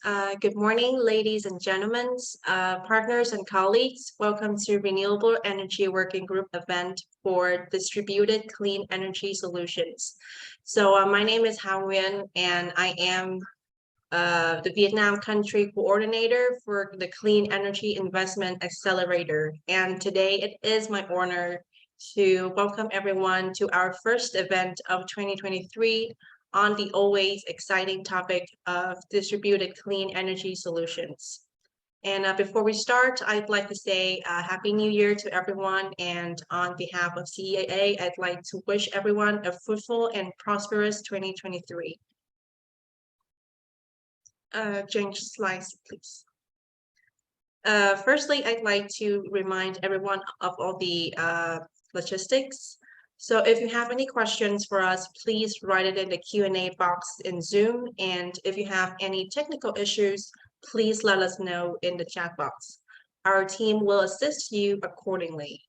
Good morning, ladies and gentlemen, partners and colleagues. Welcome to Renewable Energy Working Group event for Distributed Clean Energy Solutions. My name is Hao Nguyen, and I am the Vietnam country coordinator for the Clean Energy Investment Accelerator. And today it is my honor to welcome everyone to our first event of 2023 on the always exciting topic of distributed clean energy solutions. And before we start, I'd like to say Happy New Year to everyone. And on behalf of CEIA, I'd like to wish everyone a fruitful and prosperous 2023. Change slides, please. Firstly, I'd like to remind everyone of all the logistics. So if you have any questions for us, please write it in the Q&A box in Zoom. And if you have any technical issues, please let us know in the chat box. Our team will assist you accordingly.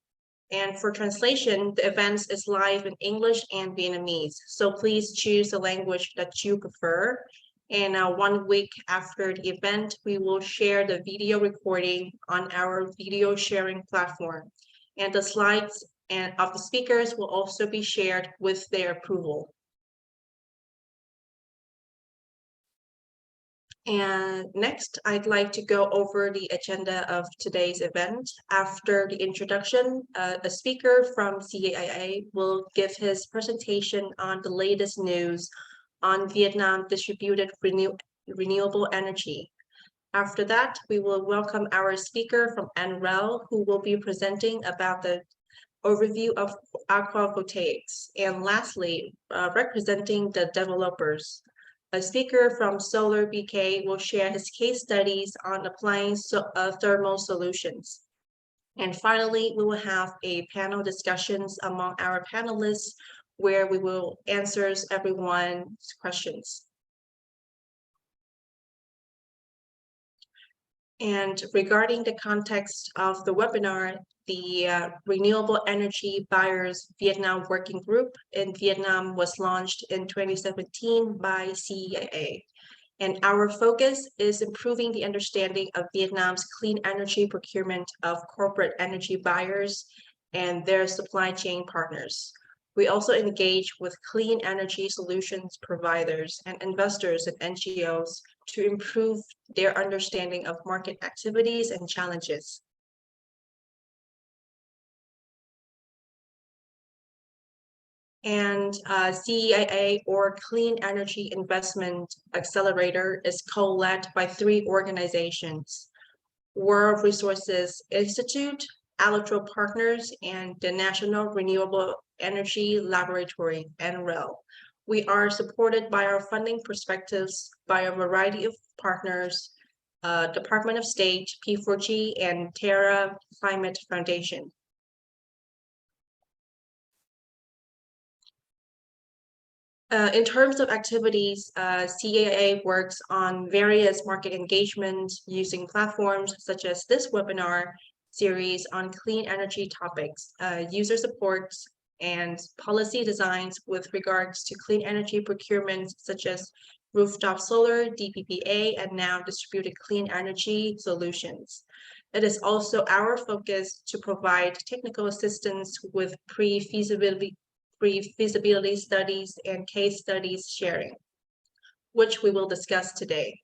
And for translation, the event is live in English and Vietnamese. So please choose the language that you prefer. And 1 week after the event, we will share the video recording on our video sharing platform. And the slides of the speakers will also be shared with their approval. And next, I'd like to go over the agenda of today's event. After the introduction, a speaker from CEIA will give his presentation on the latest news on Vietnam distributed renewable energy. After that, we will welcome our speaker from NREL, who will be presenting about the overview of aqua photovoltaics. And lastly, representing the developers, a speaker from Solar BK will share his case studies on applying thermal solutions. And finally, we will have a panel discussions among our panelists where we will answer everyone's questions. And regarding the context of the webinar, the Renewable Energy Buyers Vietnam Working Group in Vietnam was launched in 2017 by CEIA. And our focus is improving the understanding of Vietnam's clean energy procurement of corporate energy buyers and their supply chain partners. We also engage with clean energy solutions providers and investors and NGOs to improve their understanding of market activities and challenges. And CEIA, or Clean Energy Investment Accelerator, is co-led by 3 organizations: World Resources Institute, Alotro Partners, and the National Renewable Energy Laboratory, NREL. We are supported by our funding perspectives by a variety of partners, Department of State, P4G, and Terra Climate Foundation. In terms of activities, CEIA works on various market engagement using platforms such as this webinar series on clean energy topics, user support, and policy designs with regards to clean energy procurement such as rooftop solar, DPPA, and now distributed clean energy solutions. It is also our focus to provide technical assistance with pre-feasibility studies and case studies sharing, which we will discuss today.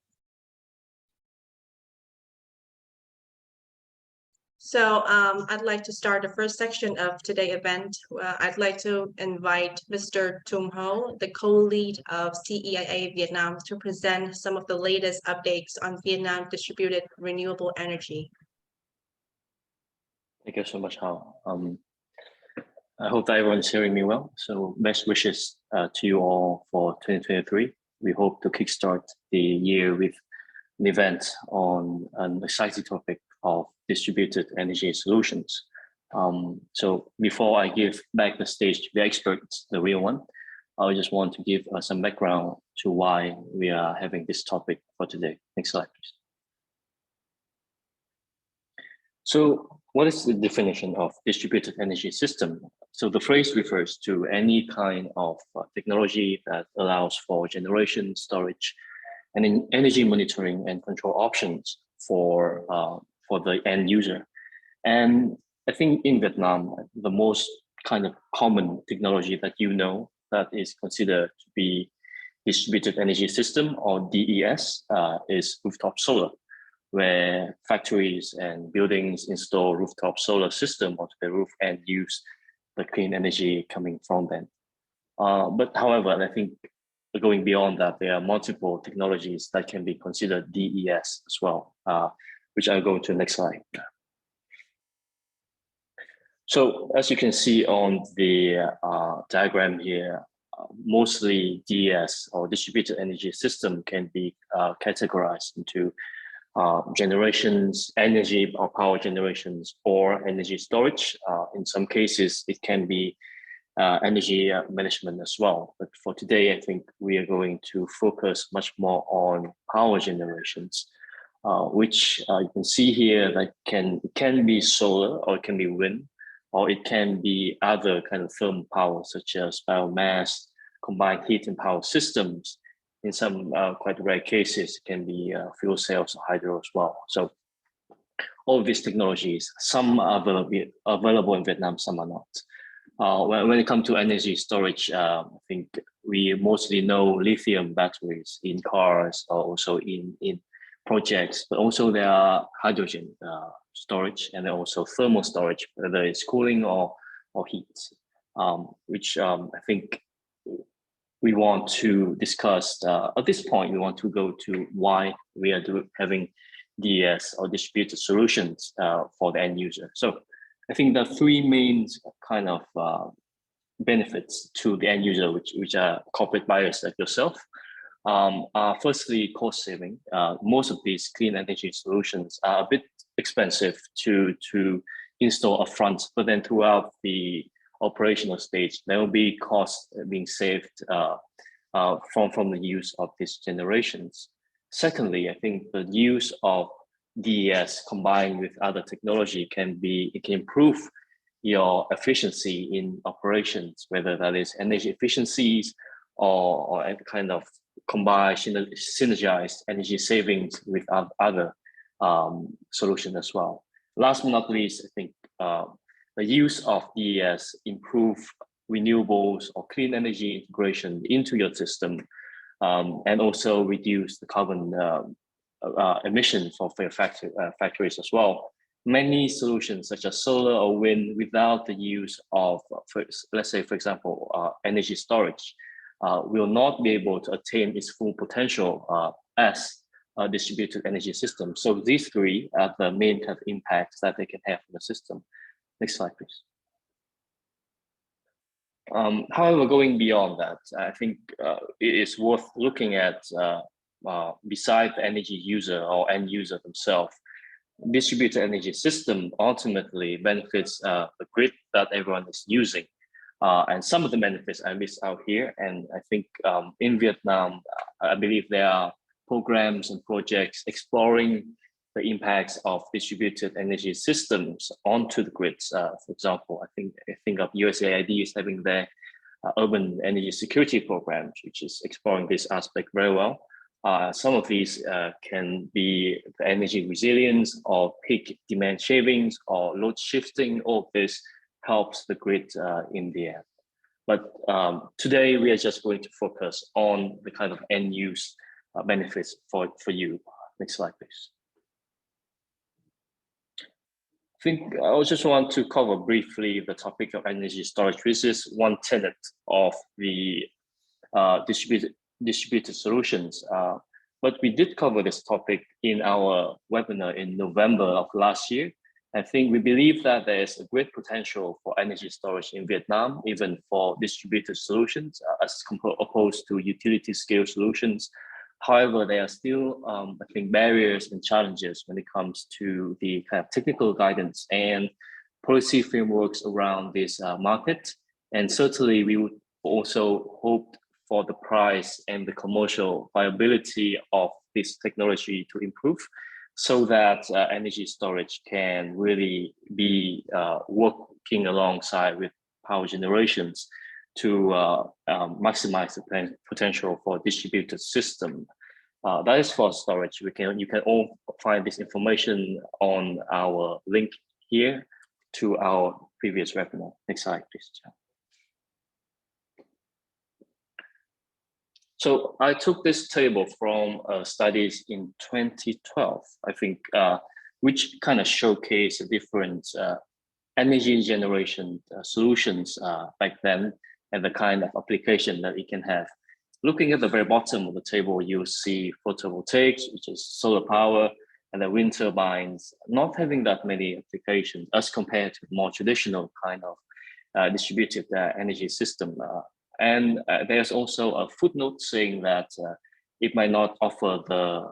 So I'd like to start the first section of today's event. I'd like to invite Mr. Tung Ho, the co-lead of CEIA Vietnam, to present some of the latest updates on Vietnam distributed renewable energy. Thank you so much, Hao. I hope that everyone's hearing me well. So best wishes to you all for 2023. We hope to kickstart the year with an event on an exciting topic of distributed energy solutions. So before I give back the stage to the experts, the real one, I just want to give some background to why we are having this topic for today. Next slide, please. So what is the definition of distributed energy system? So the phrase refers to any kind of technology that allows for generation, storage, and in energy monitoring and control options for the end user. And I think in Vietnam, the most kind of common technology that that is considered to be distributed energy system, or DES, is rooftop solar, where factories and buildings install rooftop solar system onto the roof and use the clean energy coming from them. But however, I think going beyond that, there are multiple technologies that can be considered DES as well, which I'll go to the next slide. So as you can see on the diagram here, mostly DES, or distributed energy system, can be categorized into generations, energy or power generations, or energy storage. In some cases, it can be energy management as well. But for today, I think we are going to focus much more on power generations, which you can see here that can be solar, or it can be wind, or it can be other kind of thermal power, such as biomass, combined heat and power systems. In some quite rare cases, it can be fuel cells or hydro as well. So all of these technologies, some are available in Vietnam, some are not. When it comes to energy storage, I think we mostly know lithium batteries in cars, or also in projects, but also there are hydrogen storage, and also thermal storage, whether it's cooling or heat, which I think we want to discuss. At this point, we want to go to why we are having DES, or distributed solutions, for the end user. So I think the three main kind of benefits to the end user, which are corporate buyers like yourself, are firstly cost saving. Most of these clean energy solutions are a bit expensive to install upfront, but then throughout the operational stage, there will be costs being saved from the use of these generations. Secondly, I think the use of DES combined with other technology can improve your efficiency in operations, whether that is energy efficiencies or kind of combine synergized energy savings with other solutions as well. Last but not least, I think the use of DES improve renewables or clean energy integration into your system, and also reduce the carbon emissions of your factories as well. Many solutions such as solar or wind, without the use of, let's say, for example, energy storage, will not be able to attain its full potential as a distributed energy system. So these three are the main kind of impacts that they can have on the system. Next slide, please. However, going beyond that, I think it is worth looking at, beside the energy user or end user themselves, distributed energy system ultimately benefits the grid that everyone is using. And some of the benefits I list out here. And I think in Vietnam, I believe there are programs and projects exploring the impacts of distributed energy systems onto the grids. For example, I think of USAID is having their urban energy security programs, which is exploring this aspect very well. Some of these can be the energy resilience, or peak demand shavings, or load shifting. All of this helps the grid in the end. But today we are just going to focus on the kind of end use benefits for you. Next slide, please. I think I just want to cover briefly the topic of energy storage, which is one tenet of the distributed solutions. But we did cover this topic in our webinar in November of last year. I think we believe that there is a great potential for energy storage in Vietnam, even for distributed solutions, as opposed to utility scale solutions. However, there are still, I think, barriers and challenges when it comes to the kind of technical guidance and policy frameworks around this market. And certainly, we would also hope for the price and the commercial viability of this technology to improve, so that energy storage can really be working alongside with power generations to maximize the potential for distributed system. That is for storage. You can all find this information on our link here to our previous webinar. Next slide, please. So I took this table from studies in 2012, I think, which kind of showcase the different energy generation solutions back then and the kind of application that it can have. Looking at the very bottom of the table, you see photovoltaics, which is solar power, and the wind turbines, not having that many applications as compared to more traditional kind of distributed energy system. And there's also a footnote saying that it might not offer the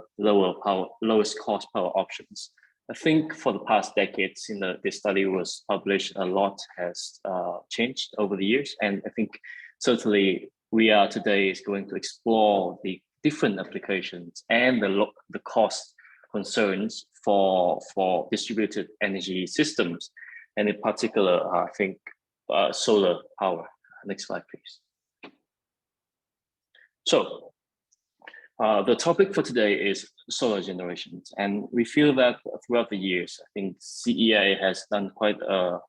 lowest cost power options. I think for the past decades, this study was published, a lot has changed over the years. And I think certainly we are today is going to explore the different applications and the cost concerns for distributed energy systems. And in particular, I think solar power. Next slide, please. So the topic for today is solar generations. And we feel that throughout the years, I think CEIA has done quite a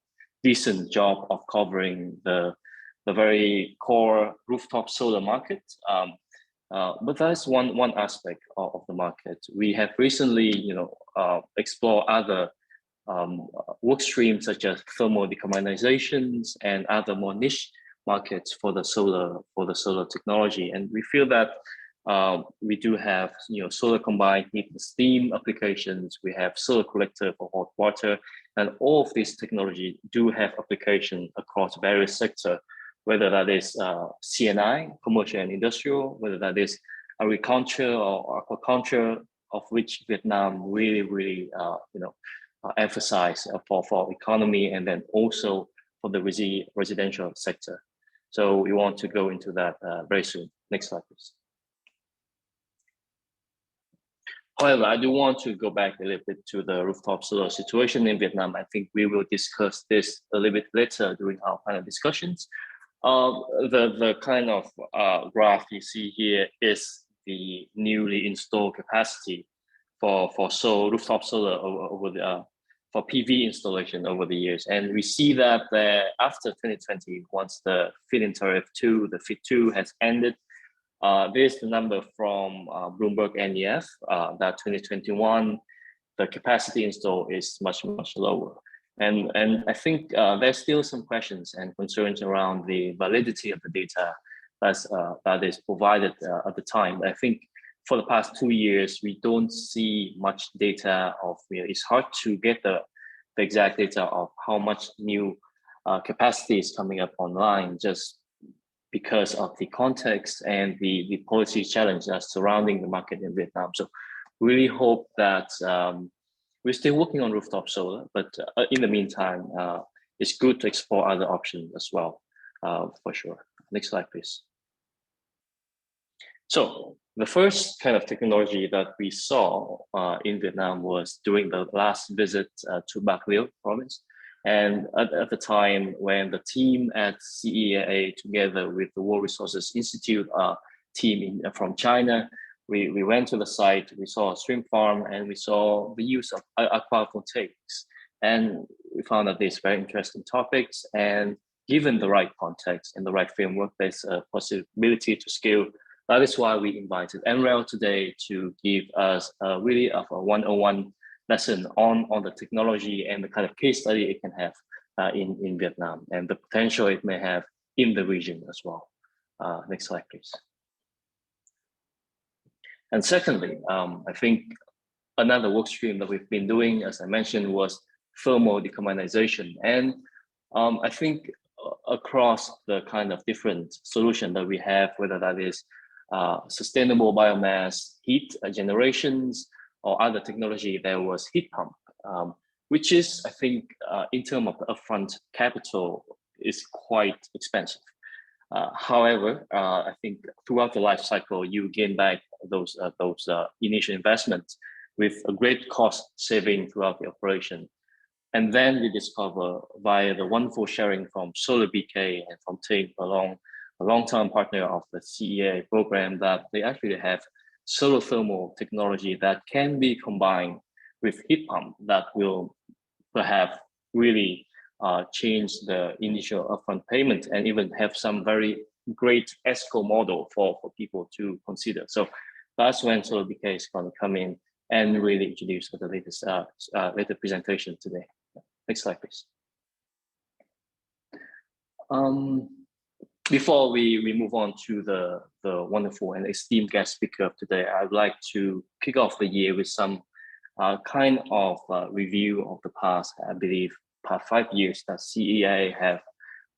decent job of covering the very core rooftop solar market. But that's one aspect of the market. We have recently, explored other work streams such as thermal decarbonizations and other more niche markets for the solar technology. And we feel that we do have solar combined heat and steam applications. We have solar collector for hot water, and all of these technology do have application across various sectors, whether that is C&I, commercial and industrial, whether that is agriculture or aquaculture, of which Vietnam really emphasize for economy, and then also for the residential sector. So we want to go into that very soon. Next slide, please. However, I do want to go back a little bit to the rooftop solar situation in Vietnam. I think we will discuss this a little bit later during our panel discussions. The kind of graph you see here is the newly installed capacity for rooftop solar for PV installation over the years. And we see that after 2020, once the feed-in tariff 2, the FIT 2 has ended, there's the number from Bloomberg NEF that 2021, the capacity installed is much lower. And I think there's still some questions and concerns around the validity of the data that is provided at the time. I think for the past 2 years, we don't see much data of, it's hard to get the exact data of how much new capacity is coming up online, just because of the context and the policy challenge that's surrounding the market in Vietnam. So really hope that we're still working on rooftop solar, but in the meantime, it's good to explore other options as well, for sure. Next slide, please. So the first kind of technology that we saw in Vietnam was during the last visit to Bạc Liêu province. And at the time when the team at CEIA, together with the World Resources Institute team from China, we went to the site, we saw a shrimp farm, and we saw the use of aqua photovoltaics. And we found that these very interesting topics, and given the right context and the right framework, there's a possibility to scale. That is why we invited NREL today to give us really a 101 lesson on the technology and the kind of case study it can have in Vietnam and the potential it may have in the region as well. Next slide, please. And secondly, I think another work stream that we've been doing, as I mentioned, was thermal decarbonization. And I think across the kind of different solution that we have, whether that is sustainable biomass, heat generations, or other technology, there was heat pump, which is, I think, in terms of the upfront capital, is quite expensive. However, I think throughout the life cycle, you gain back those initial investments with a great cost saving throughout the operation. And then we discover via the wonderful sharing from Solar BK and from Ting, a long-term partner of the CEIA program, that they actually have solar thermal technology that can be combined with heat pump that will perhaps really change the initial upfront payment and even have some very great ESCO model for people to consider. So that's when Solar BK is going to come in and really introduce the latest later presentation today. Next slide, please. Before we move on to the wonderful and esteemed guest speaker of today, I'd like to kick off the year with some kind of review of the past, I believe, past 5 years that CEIA have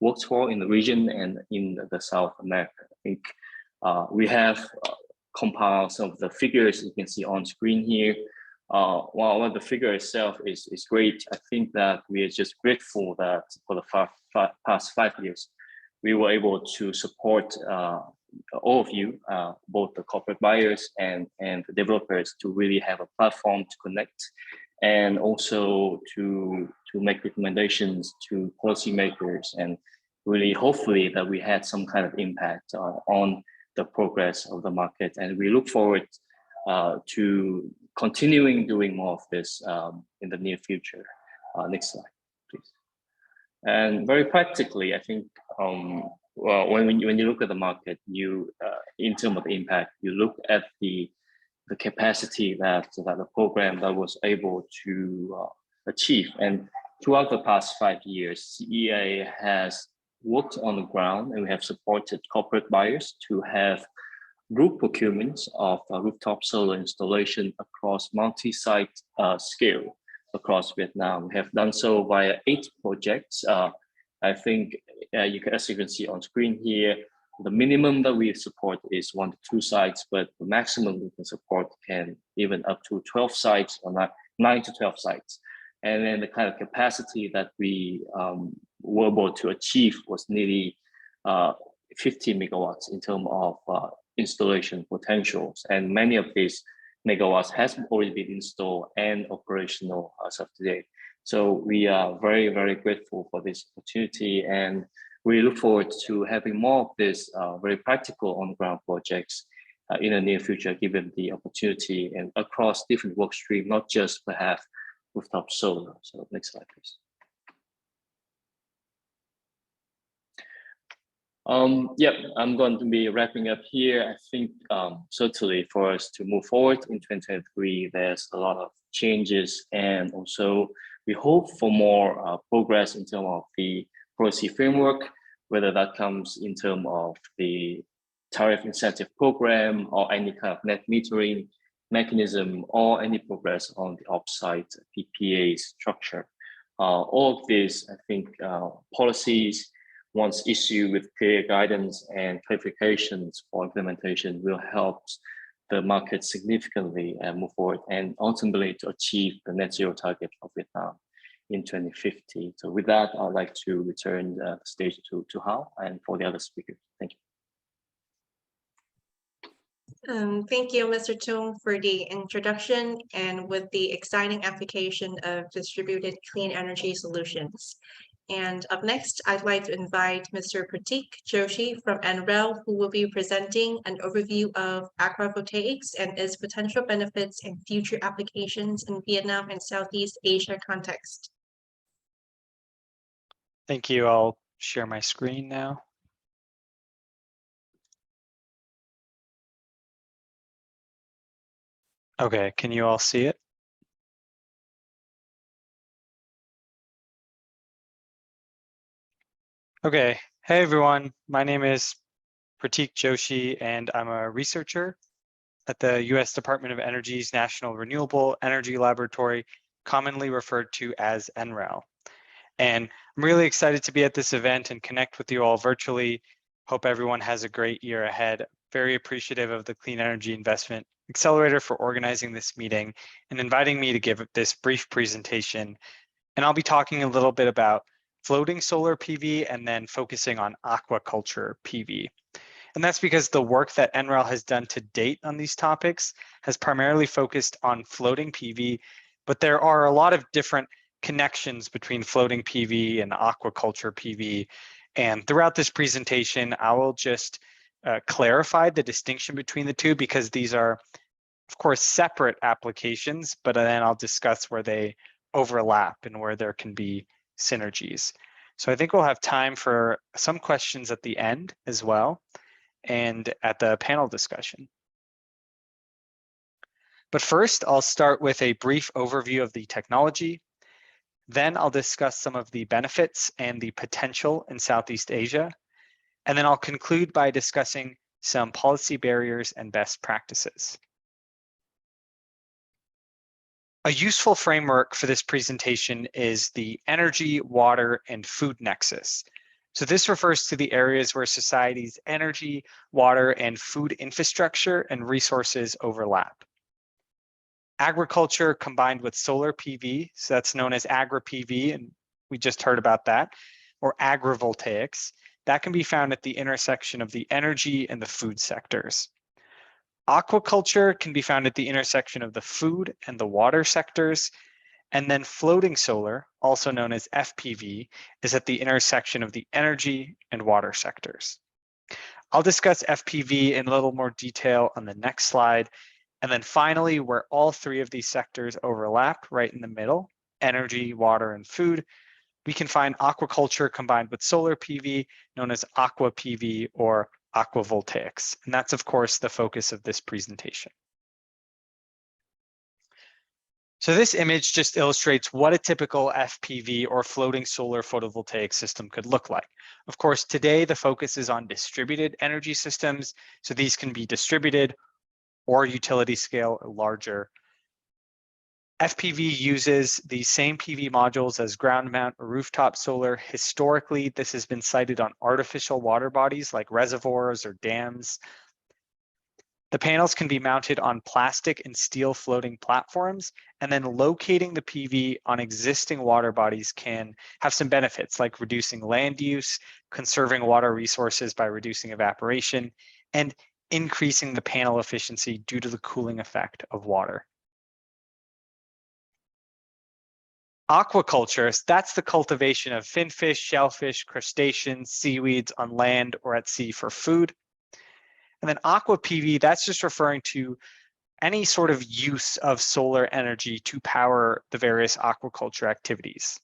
worked for in the region and in the South America. I think we have compiled some of the figures you can see on screen here. While the figure itself is great, I think that we are just grateful that for the past 5 years, we were able to support all of you, both the corporate buyers and the developers, to really have a platform to connect and also to make recommendations to policymakers, and really hopefully that we had some kind of impact on the progress of the market. And we look forward to continuing doing more of this in the near future. Next slide, please. And very practically, I think well, when you look at the market, you in terms of impact, you look at the capacity that the program that was able to achieve. And throughout the past 5 years, CEIA has worked on the ground, and we have supported corporate buyers to have group procurements of rooftop solar installation across multi-site scale across Vietnam. We have done so via 8 projects. I think as you can see on screen here, the minimum that we support is 1 to 2 sites, but the maximum we can support can even up to 12 sites or 9 to 12 sites. And then the kind of capacity that we were able to achieve was nearly 50 megawatts in terms of installation potentials. And many of these megawatts has already been installed and operational as of today. So we are very, very grateful for this opportunity, and we look forward to having more of this very practical on-ground projects in the near future, given the opportunity and across different work streams, not just perhaps rooftop solar. So next slide, please. Yep, I'm going to be wrapping up here. I think certainly for us to move forward in 2023, there's a lot of changes, and also we hope for more progress in terms of the policy framework, whether that comes in terms of the tariff incentive program or any kind of net metering mechanism, or any progress on the offsite PPA structure. All of this, I think, policies, once issued with clear guidance and clarifications for implementation, will help the market significantly move forward and ultimately to achieve the net zero target of Vietnam in 2050. So with that, I'd like to return the stage to Hao and for the other speakers. Thank you. Thank you, Mr. Tung, for the introduction and with the exciting application of distributed clean energy solutions. And up next, I'd like to invite Mr. Pratik Joshi from NREL, who will be presenting an overview of aqua photovoltaics and its potential benefits and future applications in Vietnam and Southeast Asia context. Thank you. I'll share my screen now. Okay, can you all see it? Okay, hey everyone, my name is Pratik Joshi, and I'm a researcher at the US Department of Energy's National Renewable Energy Laboratory, commonly referred to as NREL. And I'm really excited to be at this event and connect with you all virtually. Hope everyone has a great year ahead. Very appreciative of the Clean Energy Investment Accelerator for organizing this meeting and inviting me to give this brief presentation. And I'll be talking a little bit about floating solar PV and then focusing on aquaculture PV. And that's because the work that NREL has done to date on these topics has primarily focused on floating PV, but there are a lot of different connections between floating PV and aquaculture PV. And throughout this presentation, I will just clarify the distinction between the two, because these are of course, separate applications, but then I'll discuss where they overlap and where there can be synergies. So I think we'll have time for some questions at the end as well, and at the panel discussion. But first, I'll start with a brief overview of the technology. Then I'll discuss some of the benefits and the potential in Southeast Asia. And then I'll conclude by discussing some policy barriers and best practices. A useful framework for this presentation is the energy, water, and food nexus. So this refers to the areas where society's energy, water, and food infrastructure and resources overlap. Agriculture combined with solar PV, so that's known as agri-PV, and we just heard about that, or agrivoltaics, that can be found at the intersection of the energy and the food sectors. Aquaculture can be found at the intersection of the food and the water sectors, and then floating solar, also known as FPV, is at the intersection of the energy and water sectors. I'll discuss FPV in a little more detail on the next slide. And then finally, where all three of these sectors overlap, right in the middle, energy, water, and food, we can find aquaculture combined with solar PV, known as aqua PV or aquavoltaics. And that's, of course, the focus of this presentation. So this image just illustrates what a typical FPV or floating solar photovoltaic system could look like. Of course, today the focus is on distributed energy systems. So these can be distributed or utility scale or larger. FPV uses the same PV modules as ground mount or rooftop solar. Historically, this has been sited on artificial water bodies like reservoirs or dams. The panels can be mounted on plastic and steel floating platforms, and then locating the PV on existing water bodies can have some benefits like reducing land use, conserving water resources by reducing evaporation, and increasing the panel efficiency due to the cooling effect of water. Aquaculture, that's the cultivation of finfish, shellfish, crustaceans, seaweeds on land or at sea for food. And then aqua PV, that's just referring to any sort of use of solar energy to power the various aquaculture activities.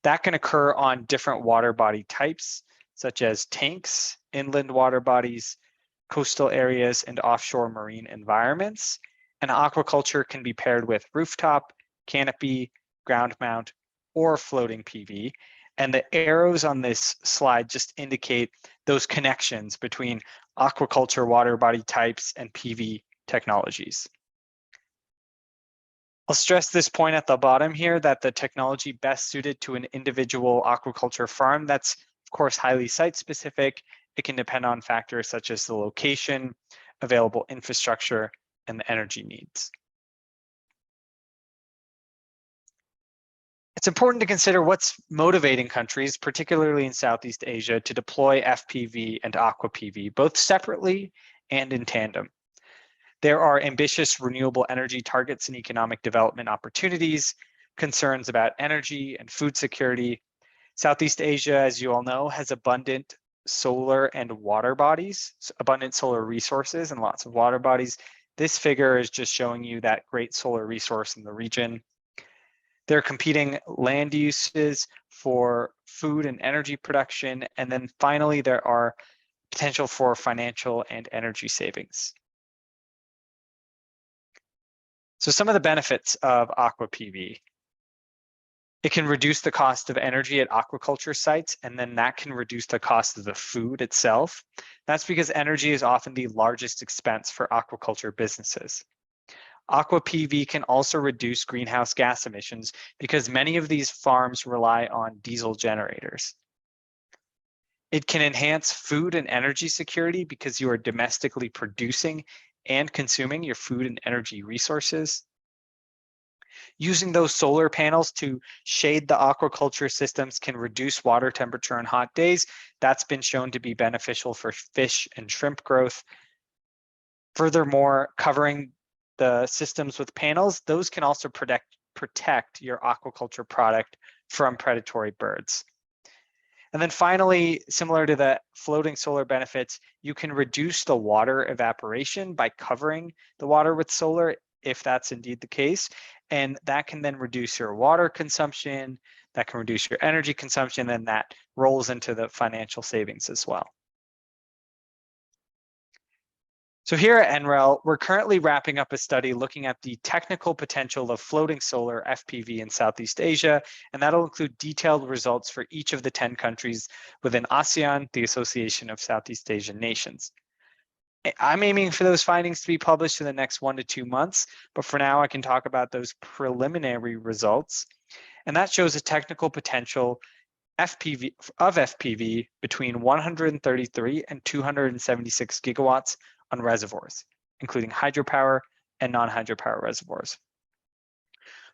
That can occur on different water body types, such as tanks, inland water bodies, coastal areas, and offshore marine environments. And aquaculture can be paired with rooftop, canopy, ground mount, or floating PV. And the arrows on this slide just indicate those connections between aquaculture water body types and PV technologies. I'll stress this point at the bottom here that the technology best suited to an individual aquaculture farm, that's of course highly site specific. It can depend on factors such as the location, available infrastructure, and the energy needs. It's important to consider what's motivating countries, particularly in Southeast Asia, to deploy FPV and aqua PV, both separately and in tandem. There are ambitious renewable energy targets and economic development opportunities, concerns about energy and food security. Southeast Asia, as you all know, has abundant solar and water bodies, abundant solar resources and lots of water bodies. This figure is just showing you that great solar resource in the region. There are competing land uses for food and energy production. And then finally, there are potential for financial and energy savings. So some of the benefits of aqua PV. It can reduce the cost of energy at aquaculture sites, and then that can reduce the cost of the food itself. That's because energy is often the largest expense for aquaculture businesses. Aqua PV can also reduce greenhouse gas emissions because many of these farms rely on diesel generators. It can enhance food and energy security because you are domestically producing and consuming your food and energy resources. Using those solar panels to shade the aquaculture systems can reduce water temperature on hot days. That's been shown to be beneficial for fish and shrimp growth. Furthermore, covering the systems with panels, those can also protect your aquaculture product from predatory birds. And then finally, similar to the floating solar benefits, you can reduce the water evaporation by covering the water with solar, if that's indeed the case. And that can then reduce your water consumption, that can reduce your energy consumption, and that rolls into the financial savings as well. So here at NREL, we're currently wrapping up a study looking at the technical potential of floating solar FPV in Southeast Asia, and that'll include detailed results for each of the 10 countries within ASEAN, the Association of Southeast Asian Nations. I'm aiming for those findings to be published in the next 1 to 2 months, but for now I can talk about those preliminary results. And that shows a technical potential of FPV between 133 and 276 gigawatts on reservoirs, including hydropower and non-hydropower reservoirs.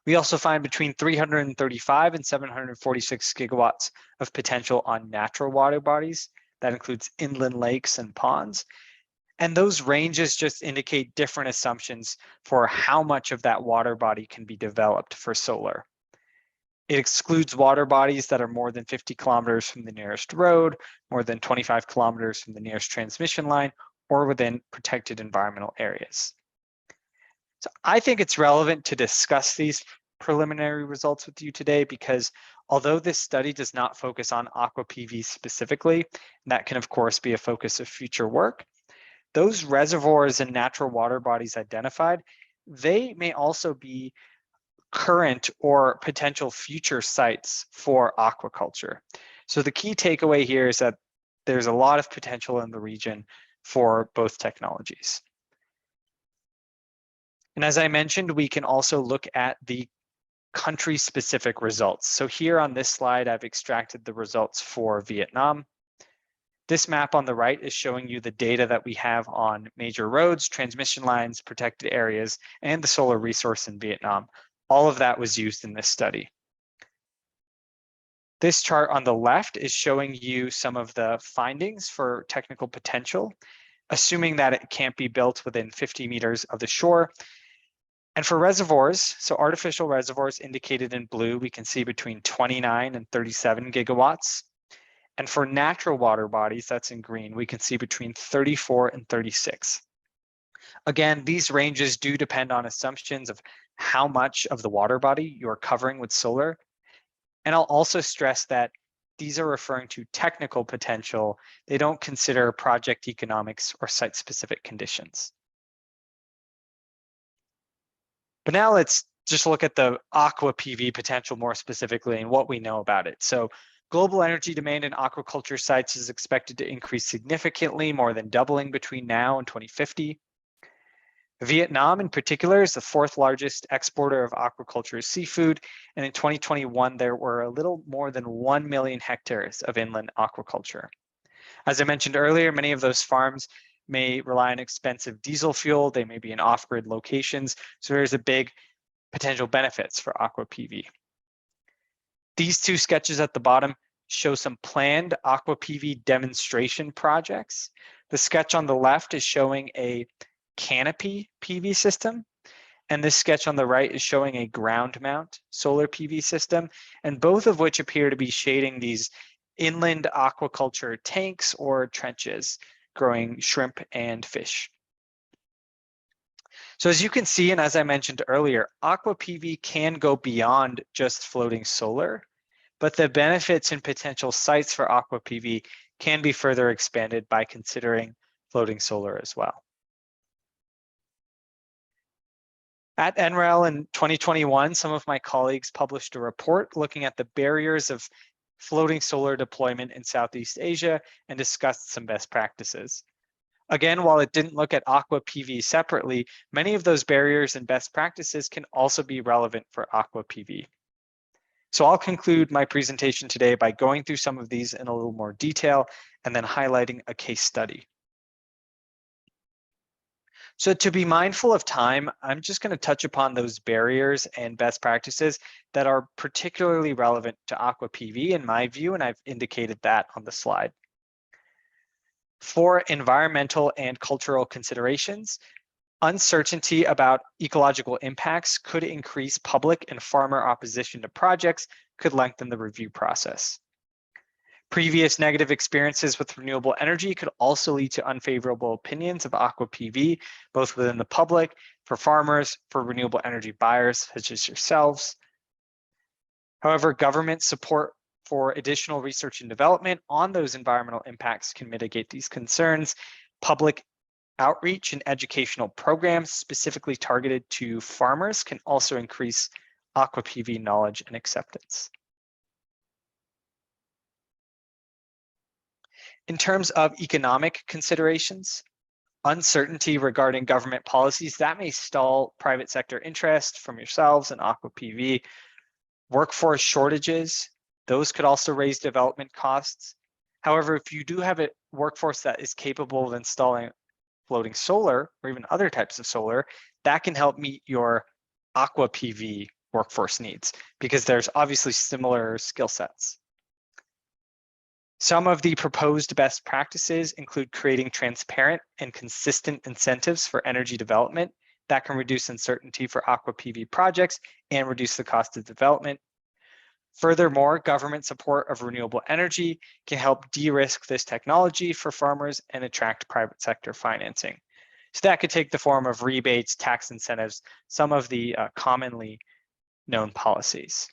We also find between 335 and 746 gigawatts of potential on natural water bodies. That includes inland lakes and ponds. And those ranges just indicate different assumptions for how much of that water body can be developed for solar. It excludes water bodies that are more than 50 kilometers from the nearest road, more than 25 kilometers from the nearest transmission line, or within protected environmental areas. So I think it's relevant to discuss these preliminary results with you today because although this study does not focus on aqua PV specifically, and that can of course be a focus of future work, those reservoirs and natural water bodies identified, they may also be current or potential future sites for aquaculture. So the key takeaway here is that there's a lot of potential in the region for both technologies. And as I mentioned, we can also look at the country-specific results. So here on this slide, I've extracted the results for Vietnam. This map on the right is showing you the data that we have on major roads, transmission lines, protected areas, and the solar resource in Vietnam. All of that was used in this study. This chart on the left is showing you some of the findings for technical potential, assuming that it can't be built within 50 meters of the shore. And for reservoirs, so artificial reservoirs indicated in blue, we can see between 29 and 37 gigawatts. And for natural water bodies, that's in green, we can see between 34 and 36. Again, these ranges do depend on assumptions of how much of the water body you're covering with solar. And I'll also stress that these are referring to technical potential. They don't consider project economics or site-specific conditions. But now let's just look at the aqua PV potential more specifically and what we know about it. So global energy demand in aquaculture sites is expected to increase significantly, more than doubling between now and 2050. Vietnam in particular is the 4th largest exporter of aquaculture seafood, and in 2021 there were a little more than 1 million hectares of inland aquaculture. As I mentioned earlier, many of those farms may rely on expensive diesel fuel, they may be in off-grid locations, so there's a big potential benefits for aqua PV. These two sketches at the bottom show some planned aqua PV demonstration projects. The sketch on the left is showing a canopy PV system, and this sketch on the right is showing a ground mount solar PV system, and both of which appear to be shading these inland aquaculture tanks or trenches growing shrimp and fish. So as you can see, and as I mentioned earlier, aqua PV can go beyond just floating solar, but the benefits and potential sites for aqua PV can be further expanded by considering floating solar as well. At NREL in 2021, some of my colleagues published a report looking at the barriers of floating solar deployment in Southeast Asia and discussed some best practices. Again, while it didn't look at aqua PV separately, many of those barriers and best practices can also be relevant for aqua PV. So I'll conclude my presentation today by going through some of these in a little more detail and then highlighting a case study. So to be mindful of time, I'm just going to touch upon those barriers and best practices that are particularly relevant to aqua PV in my view, and I've indicated that on the slide. For environmental and cultural considerations, uncertainty about ecological impacts could increase public and farmer opposition to projects, could lengthen the review process. Previous negative experiences with renewable energy could also lead to unfavorable opinions of aqua PV, both within the public, for farmers, for renewable energy buyers, such as yourselves. However, government support for additional research and development on those environmental impacts can mitigate these concerns. Public outreach and educational programs specifically targeted to farmers can also increase aqua PV knowledge and acceptance. In terms of economic considerations, uncertainty regarding government policies that may stall private sector interest from yourselves in aqua PV. Workforce shortages, those could also raise development costs. However, if you do have a workforce that is capable of installing floating solar or even other types of solar, that can help meet your aqua PV workforce needs because there's obviously similar skill sets. Some of the proposed best practices include creating transparent and consistent incentives for energy development that can reduce uncertainty for aqua PV projects and reduce the cost of development. Furthermore, government support of renewable energy can help de-risk this technology for farmers and attract private sector financing. So that could take the form of rebates, tax incentives, some of the commonly known policies.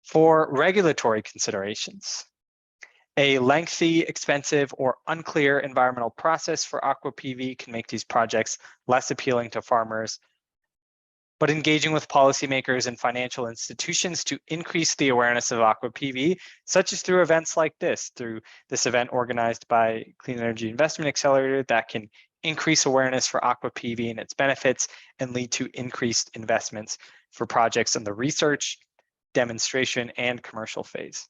For regulatory considerations, a lengthy, expensive, or unclear environmental process for aqua PV can make these projects less appealing to farmers. But engaging with policymakers and financial institutions to increase the awareness of aqua PV, such as through events like this, through this event organized by Clean Energy Investment Accelerator that can increase awareness for aqua PV and its benefits and lead to increased investments for projects in the research, demonstration, and commercial phase.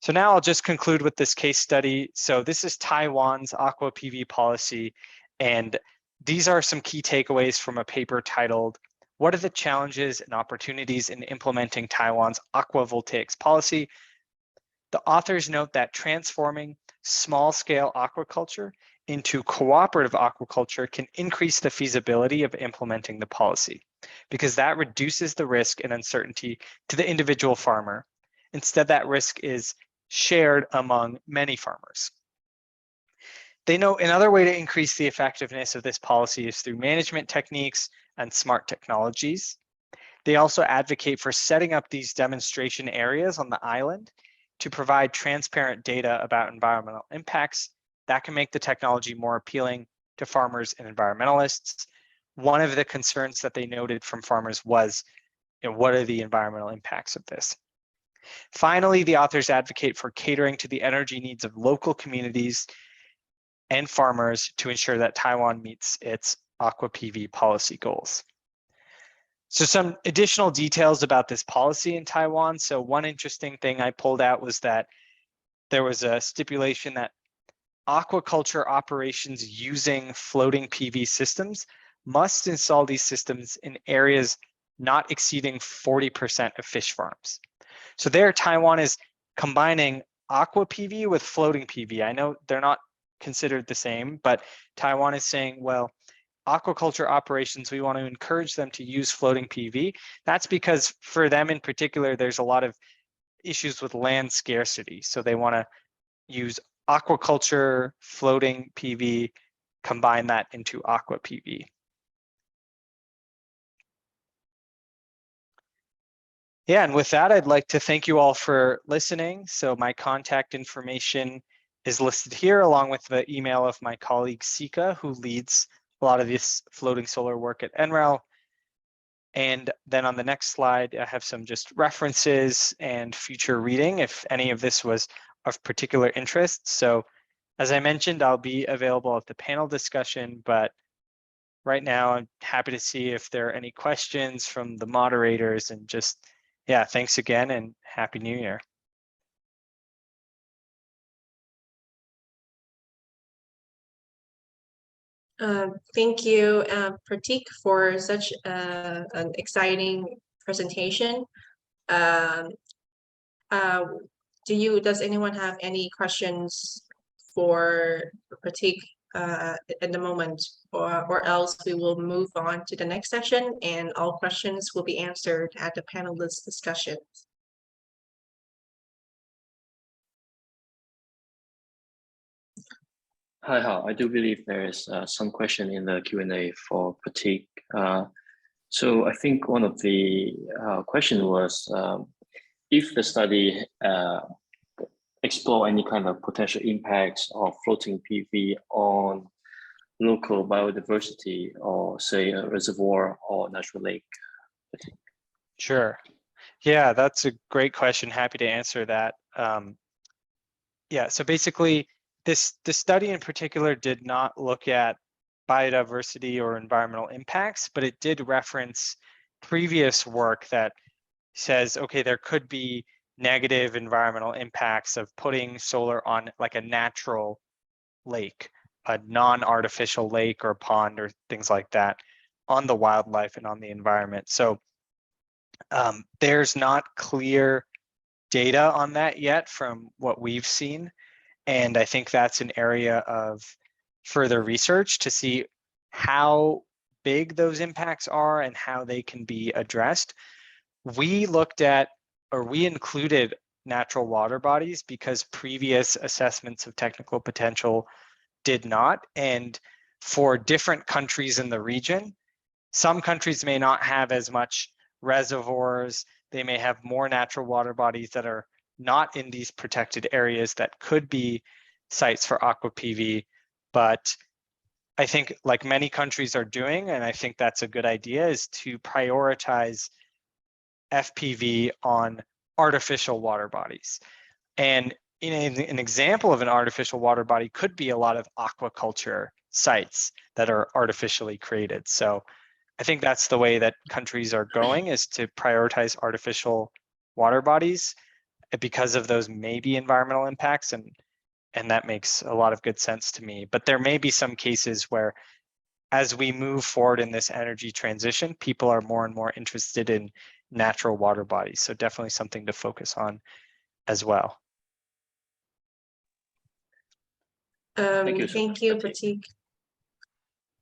So now I'll just conclude with this case study. So this is Taiwan's aqua PV policy, and these are some key takeaways from a paper titled, "What are the challenges and opportunities in implementing Taiwan's aqua voltaics policy?" The authors note that transforming small-scale aquaculture into cooperative aquaculture can increase the feasibility of implementing the policy because that reduces the risk and uncertainty to the individual farmer. Instead, that risk is shared among many farmers. They note another way to increase the effectiveness of this policy is through management techniques and smart technologies. They also advocate for setting up these demonstration areas on the island to provide transparent data about environmental impacts that can make the technology more appealing to farmers and environmentalists. One of the concerns that they noted from farmers was, what are the environmental impacts of this? Finally, the authors advocate for catering to the energy needs of local communities and farmers to ensure that Taiwan meets its aqua PV policy goals. So some additional details about this policy in Taiwan. So one interesting thing I pulled out was that there was a stipulation that aquaculture operations using floating PV systems must install these systems in areas not exceeding 40% of fish farms. So there, Taiwan is combining aqua PV with floating PV. I know they're not considered the same, but Taiwan is saying, well, aquaculture operations, we want to encourage them to use floating PV. That's because for them in particular, there's a lot of issues with land scarcity. So they want to use aquaculture, floating PV, combine that into aqua PV. Yeah, and with that, I'd like to thank you all for listening. So my contact information is listed here along with the email of my colleague Sika, who leads a lot of this floating solar work at NREL. And then on the next slide, I have some just references and future reading if any of this was of particular interest. So as I mentioned, I'll be available at the panel discussion, but right now I'm happy to see if there are any questions from the moderators and just, yeah, thanks again and Happy New Year. Thank you, Pratik, for such an exciting presentation. Does anyone have any questions for Pratik in the moment, or else we will move on to the next session and all questions will be answered at the panelist discussion. Hi, Hao. I do believe there is some question in the Q&A for Pratik. So I think one of the question was if the study explore any kind of potential impacts of floating PV on local biodiversity, or say a reservoir or natural lake. Sure. Yeah, that's a great question. Happy to answer that. Yeah, so basically, this study in particular did not look at biodiversity or environmental impacts, but it did reference previous work that says, okay, there could be negative environmental impacts of putting solar on like a natural lake, a non-artificial lake or pond or things like that, on the wildlife and on the environment. So there's not clear data on that yet from what we've seen. And I think that's an area of further research to see how big those impacts are and how they can be addressed. We looked at, or we included natural water bodies because previous assessments of technical potential did not. And for different countries in the region, some countries may not have as much reservoirs. They may have more natural water bodies that are not in these protected areas that could be sites for aqua PV. But I think, like many countries are doing, and I think that's a good idea, is to prioritize FPV on artificial water bodies. And an example of an artificial water body could be a lot of aquaculture sites that are artificially created. So I think that's the way that countries are going, is to prioritize artificial water bodies because of those maybe environmental impacts, and that makes a lot of good sense to me. But there may be some cases where, as we move forward in this energy transition, people are more and more interested in natural water bodies. So definitely something to focus on as well. Thank you, Pratik.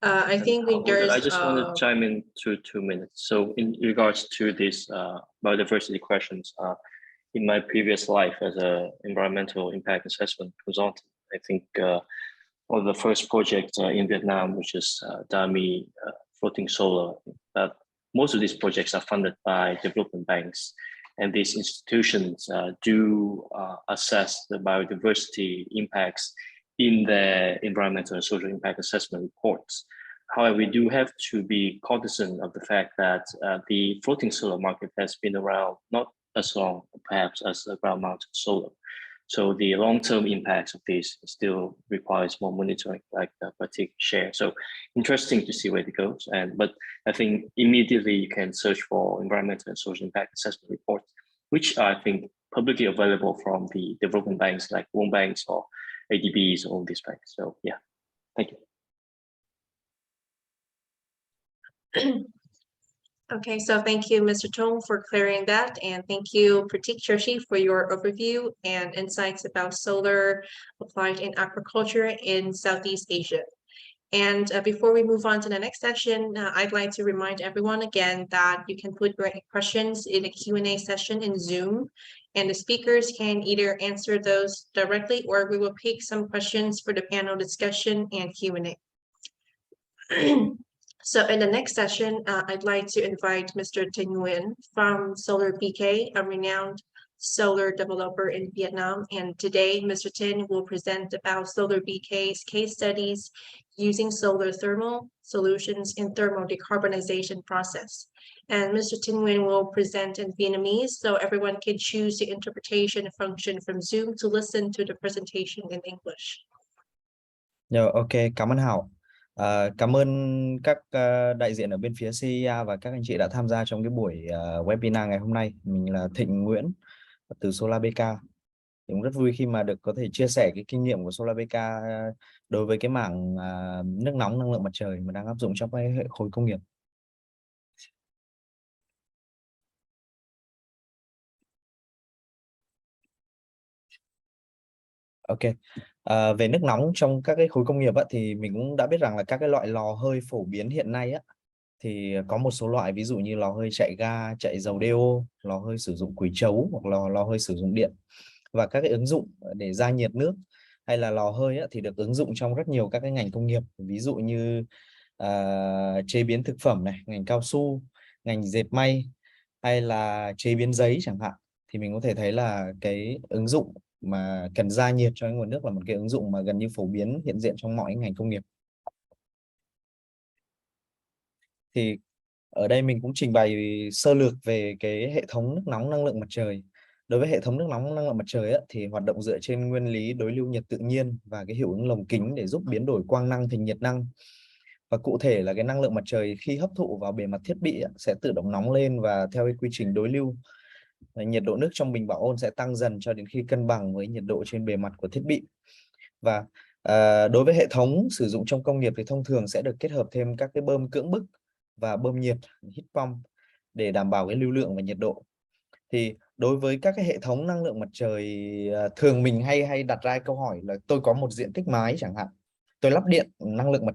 I think there's. I just want to chime in to 2 minutes. So in regards to this biodiversity questions, in my previous life as an environmental impact assessment consultant, I think one of the first projects in Vietnam, which is Dami floating solar, most of these projects are funded by development banks, and these institutions do assess the biodiversity impacts in their environmental and social impact assessment reports. However, we do have to be cognizant of the fact that the floating solar market has been around not as long, perhaps, as the ground-mounted solar. So the long-term impacts of this still requires more monitoring, like Pratik shared. So interesting to see where it goes. But I think immediately you can search for environmental and social impact assessment reports, which are, I think, publicly available from the development banks like World Banks or ADBs, all these banks. So yeah, thank you. Okay, so thank you, Mr. Tong, for clearing that, and thank you, Pratik Joshi, for your overview and insights about solar applied in aquaculture in Southeast Asia. And before we move on to the next session, I'd like to remind everyone again that you can put your questions in a Q&A session in Zoom, and the speakers can either answer those directly, or we will pick some questions for the panel discussion and Q&A. So in the next session, I'd like to invite Mr. Tinh Nguyen from Solar BK, a renowned solar developer in Vietnam. And today, Mr. Tinh will present about Solar BK's case studies using solar thermal solutions in thermal decarbonization process. And Mr. Tinh Nguyen will present in Vietnamese, so everyone can choose the interpretation function from Zoom to listen to the presentation in English. Rồi, ok, cảm ơn Hảo. Cảm ơn các đại diện ở bên phía CEIA và các anh chị đã tham gia trong cái buổi webinar ngày hôm nay. Mình là Thịnh Nguyễn từ Solar BK. Cũng rất vui khi mà được có thể chia sẻ cái kinh nghiệm của Solar BK đối với cái mảng nước nóng năng lượng mặt trời mà đang áp dụng trong cái hệ khối công nghiệp. Ok. Về nước nóng trong các cái khối công nghiệp á, thì mình cũng đã biết rằng là các cái loại lò hơi phổ biến hiện nay á, thì có một số loại ví dụ như lò hơi chạy ga, chạy dầu đeo, lò hơi sử dụng củi chấu hoặc lò hơi sử dụng điện, và các cái ứng dụng để gia nhiệt nước hay là lò hơi á, thì được ứng dụng trong rất nhiều các cái ngành công nghiệp, ví dụ như chế biến thực phẩm này, ngành cao su, ngành dệt may hay là chế biến giấy chẳng hạn. Thì mình có thể thấy là cái ứng dụng mà cần gia nhiệt cho cái nguồn nước là một cái ứng dụng mà gần như phổ biến hiện diện trong mọi ngành công nghiệp. Thì ở đây mình cũng trình bày sơ lược về cái hệ thống nước nóng năng lượng mặt trời. Đối với hệ thống nước nóng năng lượng mặt trời á, thì hoạt động dựa trên nguyên lý đối lưu nhiệt tự nhiên và cái hiệu ứng lồng kính để giúp biến đổi quang năng thành nhiệt năng. Và cụ thể là cái năng lượng mặt trời khi hấp thụ vào bề mặt thiết bị á, sẽ tự động nóng lên, và theo cái quy trình đối lưu, nhiệt độ nước trong bình bảo ôn sẽ tăng dần cho đến khi cân bằng với nhiệt độ trên bề mặt của thiết bị. Và đối với hệ thống sử dụng trong công nghiệp thì thông thường sẽ được kết hợp thêm các cái bơm cưỡng bức và bơm nhiệt heat pump để đảm bảo cái lưu lượng và nhiệt độ. Thì đối với các cái hệ thống năng lượng mặt trời, thường mình hay đặt ra câu hỏi là tôi có một diện tích mái chẳng hạn, tôi lắp điện năng lượng mặt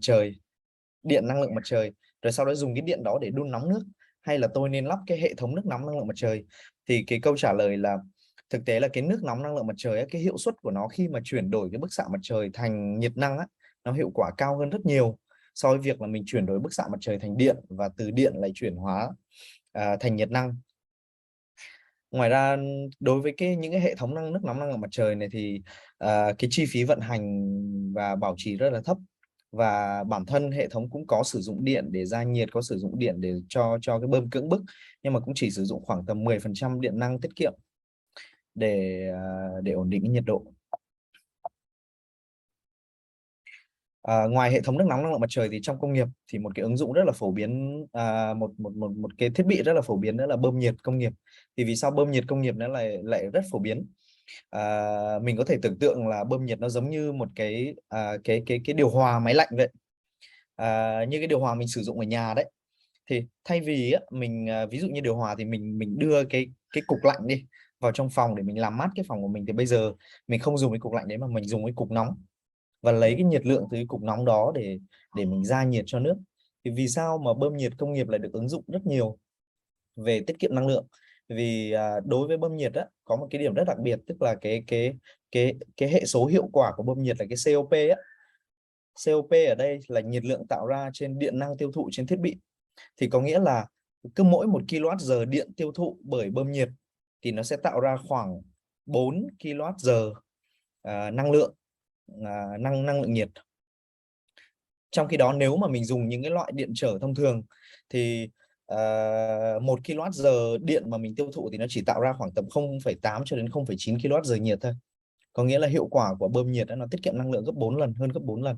trời, rồi sau đó dùng cái điện đó để đun nóng nước, hay là tôi nên lắp cái hệ thống nước nóng năng lượng mặt trời. Thì cái câu trả lời là thực tế là cái nước nóng năng lượng mặt trời ấy, cái hiệu suất của nó khi mà chuyển đổi cái bức xạ mặt trời thành nhiệt năng á, nó hiệu quả cao hơn rất nhiều so với việc là mình chuyển đổi bức xạ mặt trời thành điện và từ điện lại chuyển hóa thành nhiệt năng. Ngoài ra, đối với những cái hệ thống nước nóng năng lượng mặt trời này thì cái chi phí vận hành và bảo trì rất là thấp, và bản thân hệ thống cũng có sử dụng điện để gia nhiệt, có sử dụng điện để cho cái bơm cưỡng bức, nhưng mà cũng chỉ sử dụng khoảng tầm 10% điện năng tiết kiệm để ổn định cái nhiệt độ. Ngoài hệ thống nước nóng năng lượng mặt trời thì trong công nghiệp thì một cái ứng dụng rất là phổ biến, một cái thiết bị rất là phổ biến nữa là bơm nhiệt công nghiệp. Thì vì sao bơm nhiệt công nghiệp nó lại rất phổ biến? Mình có thể tưởng tượng là bơm nhiệt nó giống như một cái điều hòa máy lạnh vậy. Như cái điều hòa mình sử dụng ở nhà đấy, thì thay vì mình ví dụ như điều hòa thì mình đưa cái cục lạnh đi vào trong phòng để mình làm mát cái phòng của mình, thì bây giờ mình không dùng cái cục lạnh đấy mà mình dùng cái cục nóng, và lấy cái nhiệt lượng từ cái cục nóng đó để mình gia nhiệt cho nước. Thì vì sao mà bơm nhiệt công nghiệp lại được ứng dụng rất nhiều về tiết kiệm năng lượng? Vì đối với bơm nhiệt á, có một cái điểm rất đặc biệt, tức là cái hệ số hiệu quả của bơm nhiệt là cái COP á. COP ở đây là nhiệt lượng tạo ra trên điện năng tiêu thụ trên thiết bị. Thì có nghĩa là cứ mỗi 1 kWh điện tiêu thụ bởi bơm nhiệt thì nó sẽ tạo ra khoảng 4 kWh năng lượng năng lượng nhiệt. Trong khi đó nếu mà mình dùng những cái loại điện trở thông thường thì 1 kWh điện mà mình tiêu thụ thì nó chỉ tạo ra khoảng tầm 0,8 cho đến 0,9 kWh nhiệt thôi. Có nghĩa là hiệu quả của bơm nhiệt nó tiết kiệm năng lượng gấp 4 lần, hơn gấp 4 lần.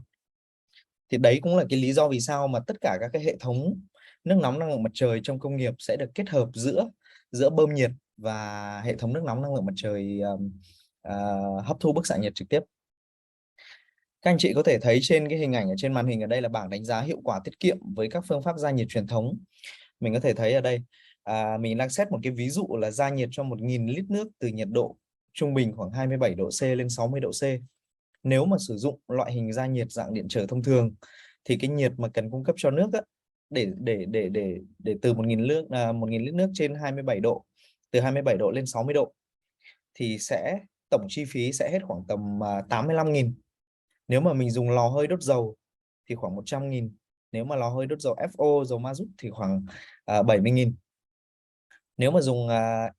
Thì đấy cũng là cái lý do vì sao mà tất cả các cái hệ thống nước nóng năng lượng mặt trời trong công nghiệp sẽ được kết hợp giữa bơm nhiệt và hệ thống nước nóng năng lượng mặt trời hấp thu bức xạ nhiệt trực tiếp. Các anh chị có thể thấy trên cái hình ảnh ở trên màn hình ở đây là bảng đánh giá hiệu quả tiết kiệm với các phương pháp gia nhiệt truyền thống. Mình có thể thấy ở đây mình đang xét một cái ví dụ là gia nhiệt cho 1.000 lít nước từ nhiệt độ trung bình khoảng 27 độ C lên 60 độ C. Nếu mà sử dụng loại hình gia nhiệt dạng điện trở thông thường thì cái nhiệt mà cần cung cấp cho nước á, để từ 1.000 lít nước trên 27 độ, từ 27 độ lên 60 độ thì tổng chi phí sẽ hết khoảng tầm 85.000. Nếu mà mình dùng lò hơi đốt dầu thì khoảng 100.000. Nếu mà lò hơi đốt dầu FO, dầu ma rút thì khoảng 70.000. Nếu mà dùng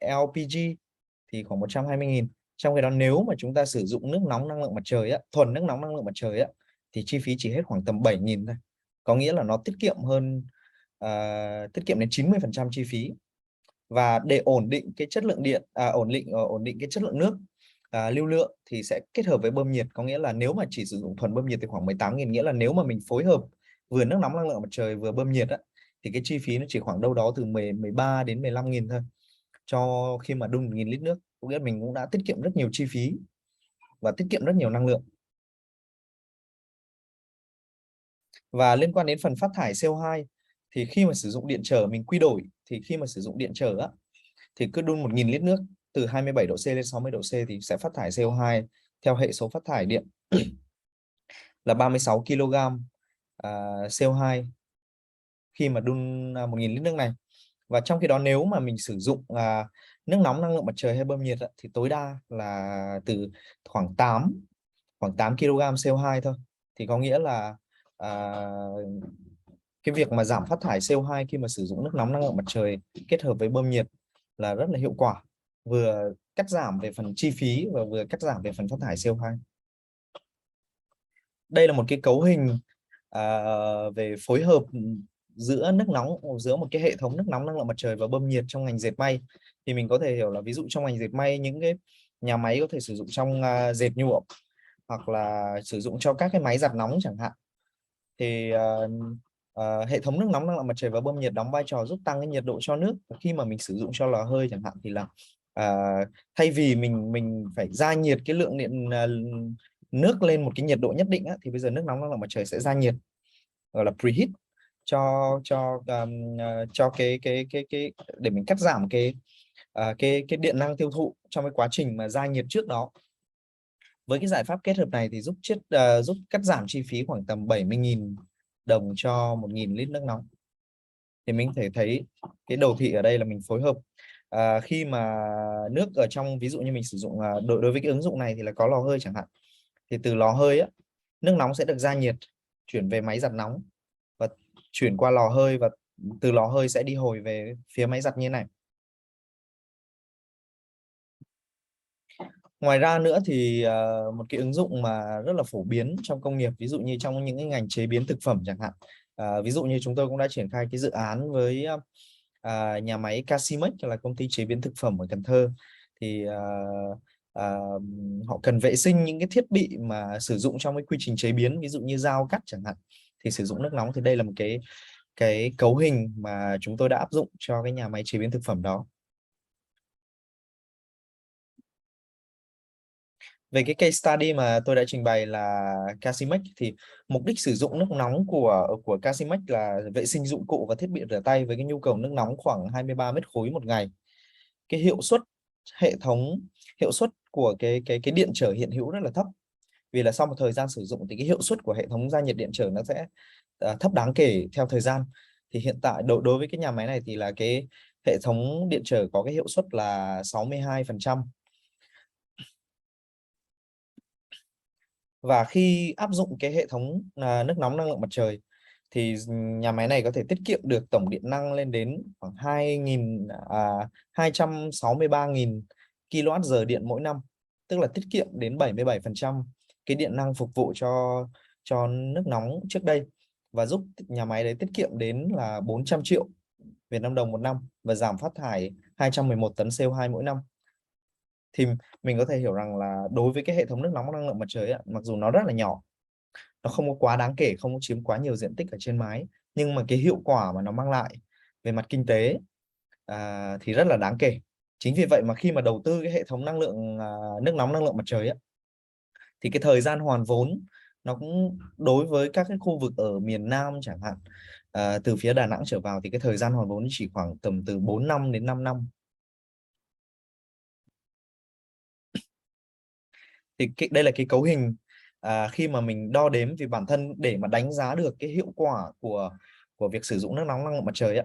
LPG thì khoảng 120.000. Trong khi đó nếu mà chúng ta sử dụng nước nóng năng lượng mặt trời á, thuần nước nóng năng lượng mặt trời á, thì chi phí chỉ hết khoảng tầm 7.000 thôi. Có nghĩa là nó tiết kiệm hơn, tiết kiệm đến 90% chi phí. Và để ổn định cái chất lượng điện, ổn định cái chất lượng nước, lưu lượng thì sẽ kết hợp với bơm nhiệt. Có nghĩa là nếu mà chỉ sử dụng thuần bơm nhiệt thì khoảng 18.000, nghĩa là nếu mà mình phối hợp vừa nước nóng năng lượng mặt trời vừa bơm nhiệt á, thì cái chi phí nó chỉ khoảng đâu đó từ 13 đến 15.000 thôi cho khi mà đun 1.000 lít nước. Có nghĩa mình cũng đã tiết kiệm rất nhiều chi phí và tiết kiệm rất nhiều năng lượng. Và liên quan đến phần phát thải CO2 thì khi mà sử dụng điện trở mình quy đổi, thì khi mà sử dụng điện trở á, thì cứ đun 1.000 lít nước từ 27 độ C lên 60 độ C thì sẽ phát thải CO2 theo hệ số phát thải điện là 36 kg CO2 khi mà đun 1.000 lít nước này. Và trong khi đó nếu mà mình sử dụng nước nóng năng lượng mặt trời hay bơm nhiệt thì tối đa là từ khoảng 8 kg CO2 thôi. Thì có nghĩa là cái việc mà giảm phát thải CO2 khi mà sử dụng nước nóng năng lượng mặt trời kết hợp với bơm nhiệt là rất là hiệu quả, vừa cắt giảm về phần chi phí và vừa cắt giảm về phần phát thải CO2. Đây là một cái cấu hình về phối hợp giữa một cái hệ thống nước nóng năng lượng mặt trời và bơm nhiệt trong ngành dệt may. Thì mình có thể hiểu là ví dụ trong ngành dệt may, những cái nhà máy có thể sử dụng trong dệt nhuộm hoặc là sử dụng cho các cái máy giặt nóng chẳng hạn, thì hệ thống nước nóng năng lượng mặt trời và bơm nhiệt đóng vai trò giúp tăng cái nhiệt độ cho nước. Và khi mà mình sử dụng cho lò hơi chẳng hạn thì là thay vì mình phải gia nhiệt cái lượng điện nước lên một cái nhiệt độ nhất định thì bây giờ nước nóng năng lượng mặt trời sẽ gia nhiệt, gọi là preheat, cho cái để mình cắt giảm cái điện năng tiêu thụ trong cái quá trình mà gia nhiệt trước đó. Với cái giải pháp kết hợp này thì giúp cắt giảm chi phí khoảng tầm 70.000 đồng cho 1.000 lít nước nóng. Thì mình thể thấy cái đầu thị ở đây là mình phối hợp khi mà nước ở trong, ví dụ như mình sử dụng đối với cái ứng dụng này thì là có lò hơi chẳng hạn, thì từ lò hơi nước nóng sẽ được gia nhiệt chuyển về máy giặt nóng và chuyển qua lò hơi, và từ lò hơi sẽ đi hồi về phía máy giặt như thế này. Ngoài ra nữa thì một cái ứng dụng mà rất là phổ biến trong công nghiệp, ví dụ như trong những cái ngành chế biến thực phẩm chẳng hạn, ví dụ như chúng tôi cũng đã triển khai cái dự án với nhà máy Casimex, là công ty chế biến thực phẩm ở Cần Thơ. Thì họ cần vệ sinh những cái thiết bị mà sử dụng trong cái quy trình chế biến, ví dụ như dao cắt chẳng hạn, thì sử dụng nước nóng. Thì đây là một cái cấu hình mà chúng tôi đã áp dụng cho cái nhà máy chế biến thực phẩm đó. Về cái case study mà tôi đã trình bày là Casimex, thì mục đích sử dụng nước nóng của Casimex là vệ sinh dụng cụ và thiết bị rửa tay với cái nhu cầu nước nóng khoảng 23 mét khối một ngày. Cái hiệu suất của cái điện trở hiện hữu rất là thấp, vì là sau một thời gian sử dụng thì cái hiệu suất của hệ thống gia nhiệt điện trở nó sẽ thấp đáng kể theo thời gian. Thì hiện tại đối với cái nhà máy này thì là cái hệ thống điện trở có cái hiệu suất là 62%. Và khi áp dụng cái hệ thống nước nóng năng lượng mặt trời thì nhà máy này có thể tiết kiệm được tổng điện năng lên đến khoảng 263.000 kWh điện mỗi năm, tức là tiết kiệm đến 77% cái điện năng phục vụ cho nước nóng trước đây, và giúp nhà máy đấy tiết kiệm đến là 400 triệu Việt Nam đồng một năm và giảm phát thải 211 tấn CO2 mỗi năm. Thì mình có thể hiểu rằng là đối với cái hệ thống nước nóng năng lượng mặt trời mặc dù nó rất là nhỏ, nó không có quá đáng kể, không có chiếm quá nhiều diện tích ở trên mái, nhưng mà cái hiệu quả mà nó mang lại về mặt kinh tế thì rất là đáng kể. Chính vì vậy mà khi mà đầu tư cái hệ thống nước nóng năng lượng mặt trời thì cái thời gian hoàn vốn nó cũng, đối với các cái khu vực ở miền Nam chẳng hạn, từ phía Đà Nẵng trở vào, thì cái thời gian hoàn vốn chỉ khoảng tầm từ 4 năm đến 5 năm. Thì đây là cái cấu hình khi mà mình đo đếm vì bản thân, để mà đánh giá được cái hiệu quả của việc sử dụng nước nóng năng lượng mặt trời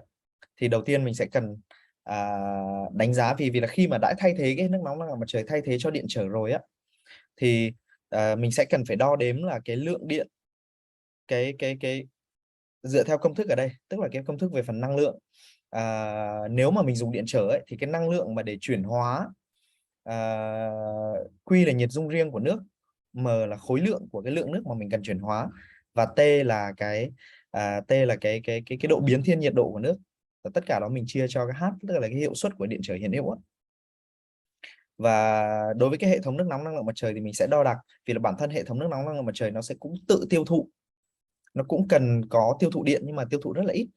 thì đầu tiên mình sẽ cần đánh giá, vì là khi mà đã thay thế cái nước nóng năng lượng mặt trời, thay thế cho điện trở rồi thì mình sẽ cần phải đo đếm là cái lượng điện, cái dựa theo công thức ở đây, tức là cái công thức về phần năng lượng. Nếu mà mình dùng điện trở thì cái năng lượng mà để chuyển hóa, Q là nhiệt dung riêng của nước, M là khối lượng của cái lượng nước mà mình cần chuyển hóa, và T là cái độ biến thiên nhiệt độ của nước. Và tất cả đó mình chia cho cái H, tức là cái hiệu suất của điện trở hiện hữu. Và đối với cái hệ thống nước nóng năng lượng mặt trời thì mình sẽ đo đạc, vì là bản thân hệ thống nước nóng năng lượng mặt trời nó sẽ cũng tự tiêu thụ, nó cũng cần có tiêu thụ điện nhưng mà tiêu thụ rất là ít.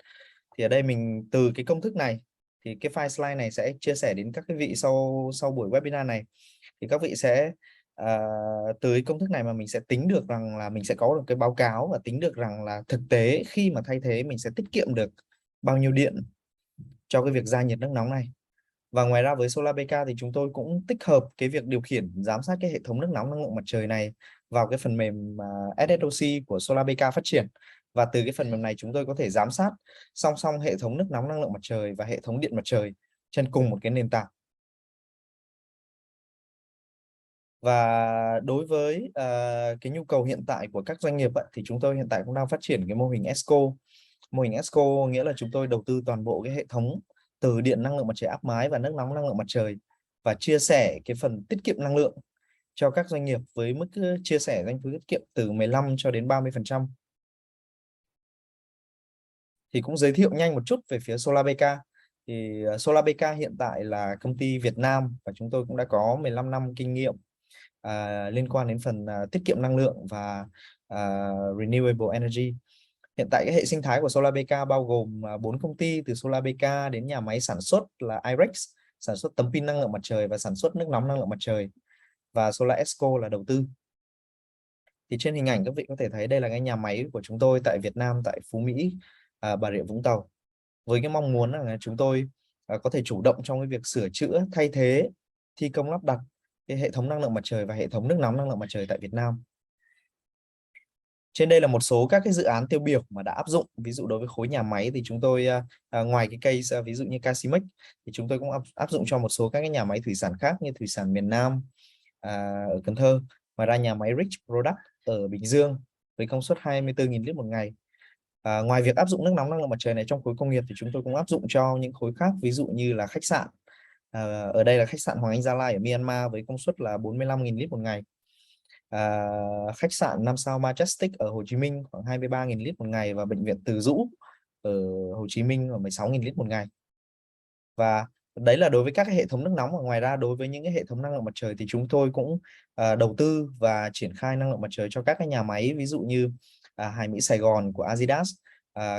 Thì ở đây mình từ cái công thức này, thì cái file slide này sẽ chia sẻ đến các cái vị sau buổi webinar này, thì các vị sẽ từ cái công thức này mà mình sẽ tính được rằng là mình sẽ có được cái báo cáo và tính được rằng là thực tế khi mà thay thế mình sẽ tiết kiệm được bao nhiêu điện cho cái việc gia nhiệt nước nóng này. Và ngoài ra với Solar PK thì chúng tôi cũng tích hợp cái việc điều khiển giám sát cái hệ thống nước nóng năng lượng mặt trời này vào cái phần mềm SSOC của Solar PK phát triển. Và từ cái phần mềm này chúng tôi có thể giám sát song song hệ thống nước nóng năng lượng mặt trời và hệ thống điện mặt trời trên cùng một cái nền tảng. Và đối với cái nhu cầu hiện tại của các doanh nghiệp thì chúng tôi hiện tại cũng đang phát triển cái mô hình ESCO. Mô hình ESCO nghĩa là chúng tôi đầu tư toàn bộ cái hệ thống từ điện năng lượng mặt trời áp mái và nước nóng năng lượng mặt trời và chia sẻ cái phần tiết kiệm năng lượng cho các doanh nghiệp với mức chia sẻ doanh thu tiết kiệm từ 15 cho đến 30%. Thì cũng giới thiệu nhanh một chút về phía Solar PK. Thì Solar PK hiện tại là công ty Việt Nam và chúng tôi cũng đã có 15 năm kinh nghiệm liên quan đến phần tiết kiệm năng lượng và Renewable Energy. Hiện tại cái hệ sinh thái của Solar PK bao gồm 4 công ty, từ Solar PK đến nhà máy sản xuất là Irex, sản xuất tấm pin năng lượng mặt trời và sản xuất nước nóng năng lượng mặt trời, và Solar Esco là đầu tư. Thì trên hình ảnh các vị có thể thấy đây là cái nhà máy của chúng tôi tại Việt Nam, tại Phú Mỹ, Bà Rịa Vũng Tàu. Với cái mong muốn là chúng tôi có thể chủ động trong cái việc sửa chữa, thay thế, thi công lắp đặt cái hệ thống năng lượng mặt trời và hệ thống nước nóng năng lượng mặt trời tại Việt Nam. Trên đây là một số các cái dự án tiêu biểu mà đã áp dụng. Ví dụ đối với khối nhà máy thì chúng tôi ngoài cái case ví dụ như Casimex thì chúng tôi cũng áp dụng cho một số các cái nhà máy thủy sản khác như thủy sản miền Nam ở Cần Thơ. Ngoài ra nhà máy Rich Product ở Bình Dương với công suất 24.000 lít một ngày. Ngoài việc áp dụng nước nóng năng lượng mặt trời này trong khối công nghiệp thì chúng tôi cũng áp dụng cho những khối khác, ví dụ như là khách sạn. Ở đây là khách sạn Hoàng Anh Gia Lai ở Myanmar với công suất là 45.000 lít một ngày. Khách sạn 5 sao Majestic ở Hồ Chí Minh khoảng 23.000 lít một ngày, và bệnh viện Từ Dũ ở Hồ Chí Minh ở 16.000 lít một ngày. Và đấy là đối với các cái hệ thống nước nóng. Và ngoài ra đối với những cái hệ thống năng lượng mặt trời thì chúng tôi cũng đầu tư và triển khai năng lượng mặt trời cho các cái nhà máy, ví dụ như Hải Mỹ Sài Gòn của Adidas,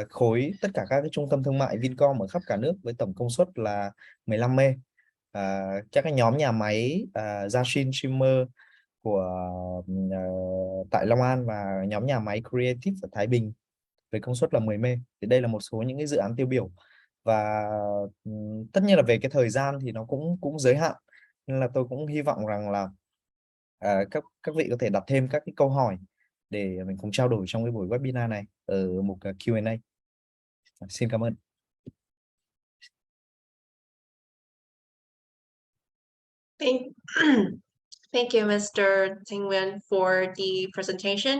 khối tất cả các cái trung tâm thương mại Vincom ở khắp cả nước với tổng công suất là 15 mê, các cái nhóm nhà máy Yashin Shimmer của tại Long An, và nhóm nhà máy Creative ở Thái Bình với công suất là 10 mê. Thì đây là một số những cái dự án tiêu biểu, và tất nhiên là về cái thời gian thì nó cũng giới hạn, nên là tôi cũng hy vọng rằng là các vị có thể đặt thêm các cái câu hỏi để mình cùng trao đổi trong cái buổi webinar này ở mục Q&A. Xin cảm ơn. Thank you, Mr. Thanh Nguyen, for the presentation.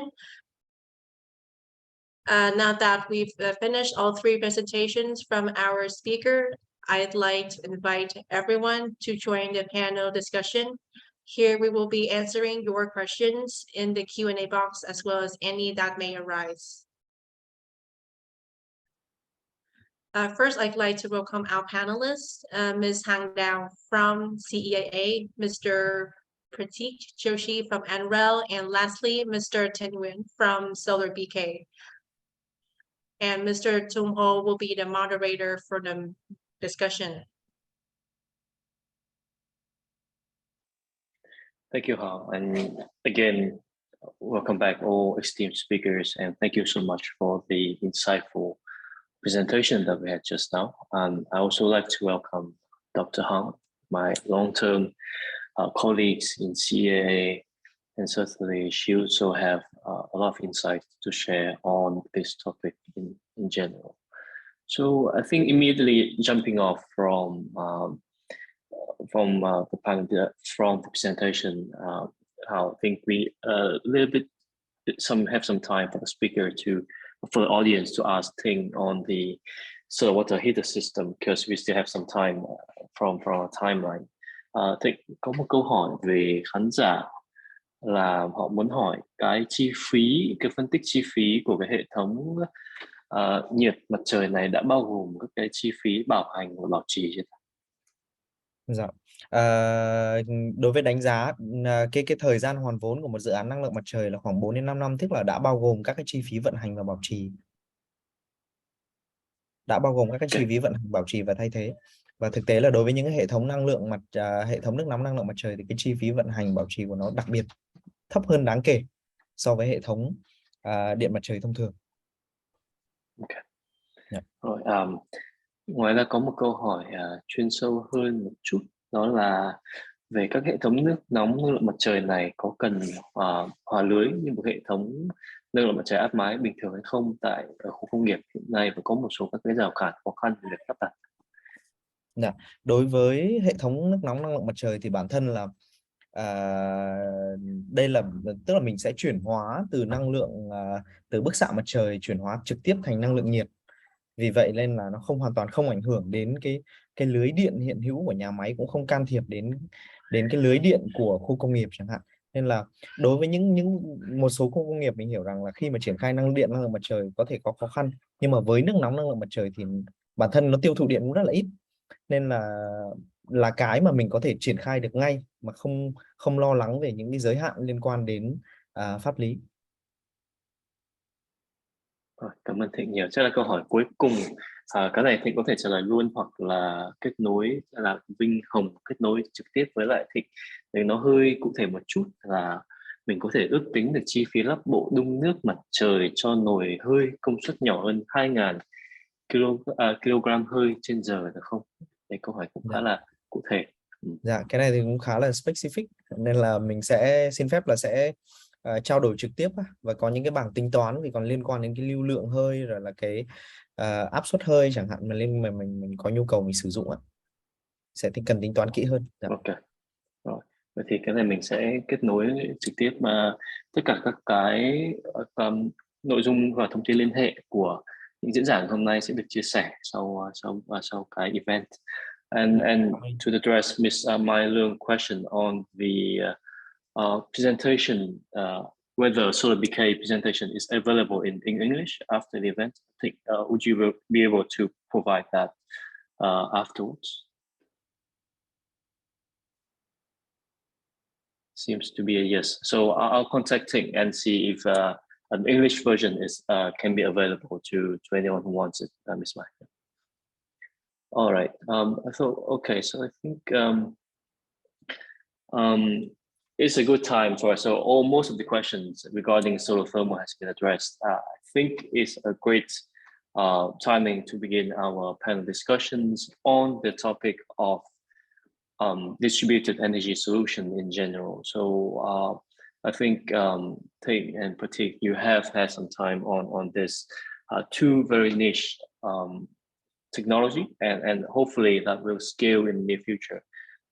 Now that we've finished all three presentations from our speaker, I'd like to invite everyone to join the panel discussion. Here we will be answering your questions in the Q&A box, as well as any that may arise. First, I'd like to welcome our panelists, Ms. Hang Dao from CEIA, Mr. Pratik Joshi from NREL, and lastly, Mr. Thanh Nguyen from Solar BK. And Mr. Tung Ho will be the moderator for the discussion. Thank you, Ha. And again, welcome back all esteemed speakers, and thank you so much for the insightful presentation that we had just now. I also like to welcome Dr. Hang, my long-term colleagues in CEIA, and certainly she also have a lot of insight to share on this topic in general. So I think immediately jumping off from the panel, from the presentation, I think we a little bit have some time for the speaker for the audience to ask things on the solar water heater system, because we still have some time from our timeline. Thì có một câu hỏi về khán giả là họ muốn hỏi cái chi phí, cái phân tích chi phí của cái hệ thống nhiệt mặt trời này đã bao gồm các cái chi phí bảo hành và bảo trì chưa? Dạ. Đối với đánh giá cái thời gian hoàn vốn của một dự án năng lượng mặt trời là khoảng 4 đến 5 năm, tức là đã bao gồm các cái chi phí vận hành và bảo trì. Đã bao gồm các cái chi phí vận hành, bảo trì và thay thế. Và thực tế là đối với những cái hệ thống năng lượng hệ thống nước nóng năng lượng mặt trời thì cái chi phí vận hành bảo trì của nó đặc biệt thấp hơn đáng kể so với hệ thống điện mặt trời thông thường. Okay. Yeah. Rồi, Ngoài ra có một câu hỏi chuyên sâu hơn một chút, đó là về các hệ thống nước nóng năng lượng mặt trời này có cần hòa lưới như một hệ thống năng lượng mặt trời áp mái bình thường hay không ở khu công nghiệp hiện nay, và có một số các cái rào cản khó khăn về việc lắp đặt. Dạ. Đối với hệ thống nước nóng năng lượng mặt trời thì bản thân là đây là tức là mình sẽ chuyển hóa từ năng lượng từ bức xạ mặt trời chuyển hóa trực tiếp thành năng lượng nhiệt. Vì vậy nên là nó hoàn toàn không ảnh hưởng đến cái lưới điện hiện hữu của nhà máy, cũng không can thiệp đến cái lưới điện của khu công nghiệp chẳng hạn. Nên là đối với một số khu công nghiệp mình hiểu rằng là khi mà triển khai năng lượng mặt trời có thể có khó khăn, nhưng mà với nước nóng năng lượng mặt trời thì bản thân nó tiêu thụ điện cũng rất là ít, nên là cái mà mình có thể triển khai được ngay mà không không lo lắng về những cái giới hạn liên quan đến pháp lý. Cảm ơn Thịnh nhiều. Chắc là câu hỏi cuối cùng. Cái này Thịnh có thể trả lời luôn, hoặc là kết nối là Vinh Hồng kết nối trực tiếp với lại Thịnh. Để nó hơi cụ thể một chút là mình có thể ước tính được chi phí lắp bộ đun nước mặt trời cho nồi hơi công suất nhỏ hơn 2.000 kg hơi trên giờ được không? Đây câu hỏi cũng khá là cụ thể. Dạ, cái này thì cũng khá là specific, nên là mình sẽ xin phép là sẽ trao đổi trực tiếp và có những cái bảng tính toán vì còn liên quan đến cái lưu lượng hơi rồi là cái áp suất hơi chẳng hạn mà mình có nhu cầu mình sử dụng sẽ cần tính toán kỹ hơn. Dạ. Ok. Rồi. Vậy thì cái này mình sẽ kết nối trực tiếp tất cả các cái nội dung và thông tin liên hệ của những diễn giả hôm nay sẽ được chia sẻ sau cái event. And to address Ms. Mai Leung question on the presentation, whether Solar BK presentation is available in English after the event, I think, would you be able to provide that afterwards? Seems to be a yes. So I'll contact Ting and see if an English version can be available to anyone who wants it, Ms. Mai. All right. So I think it's a good time for us. So most of the questions regarding solar thermal has been addressed. I think it's a great timing to begin our panel discussions on the topic of distributed energy solution in general. So I think Ting and Pratik, you have had some time on this two very niche technology, and hopefully that will scale in the near future.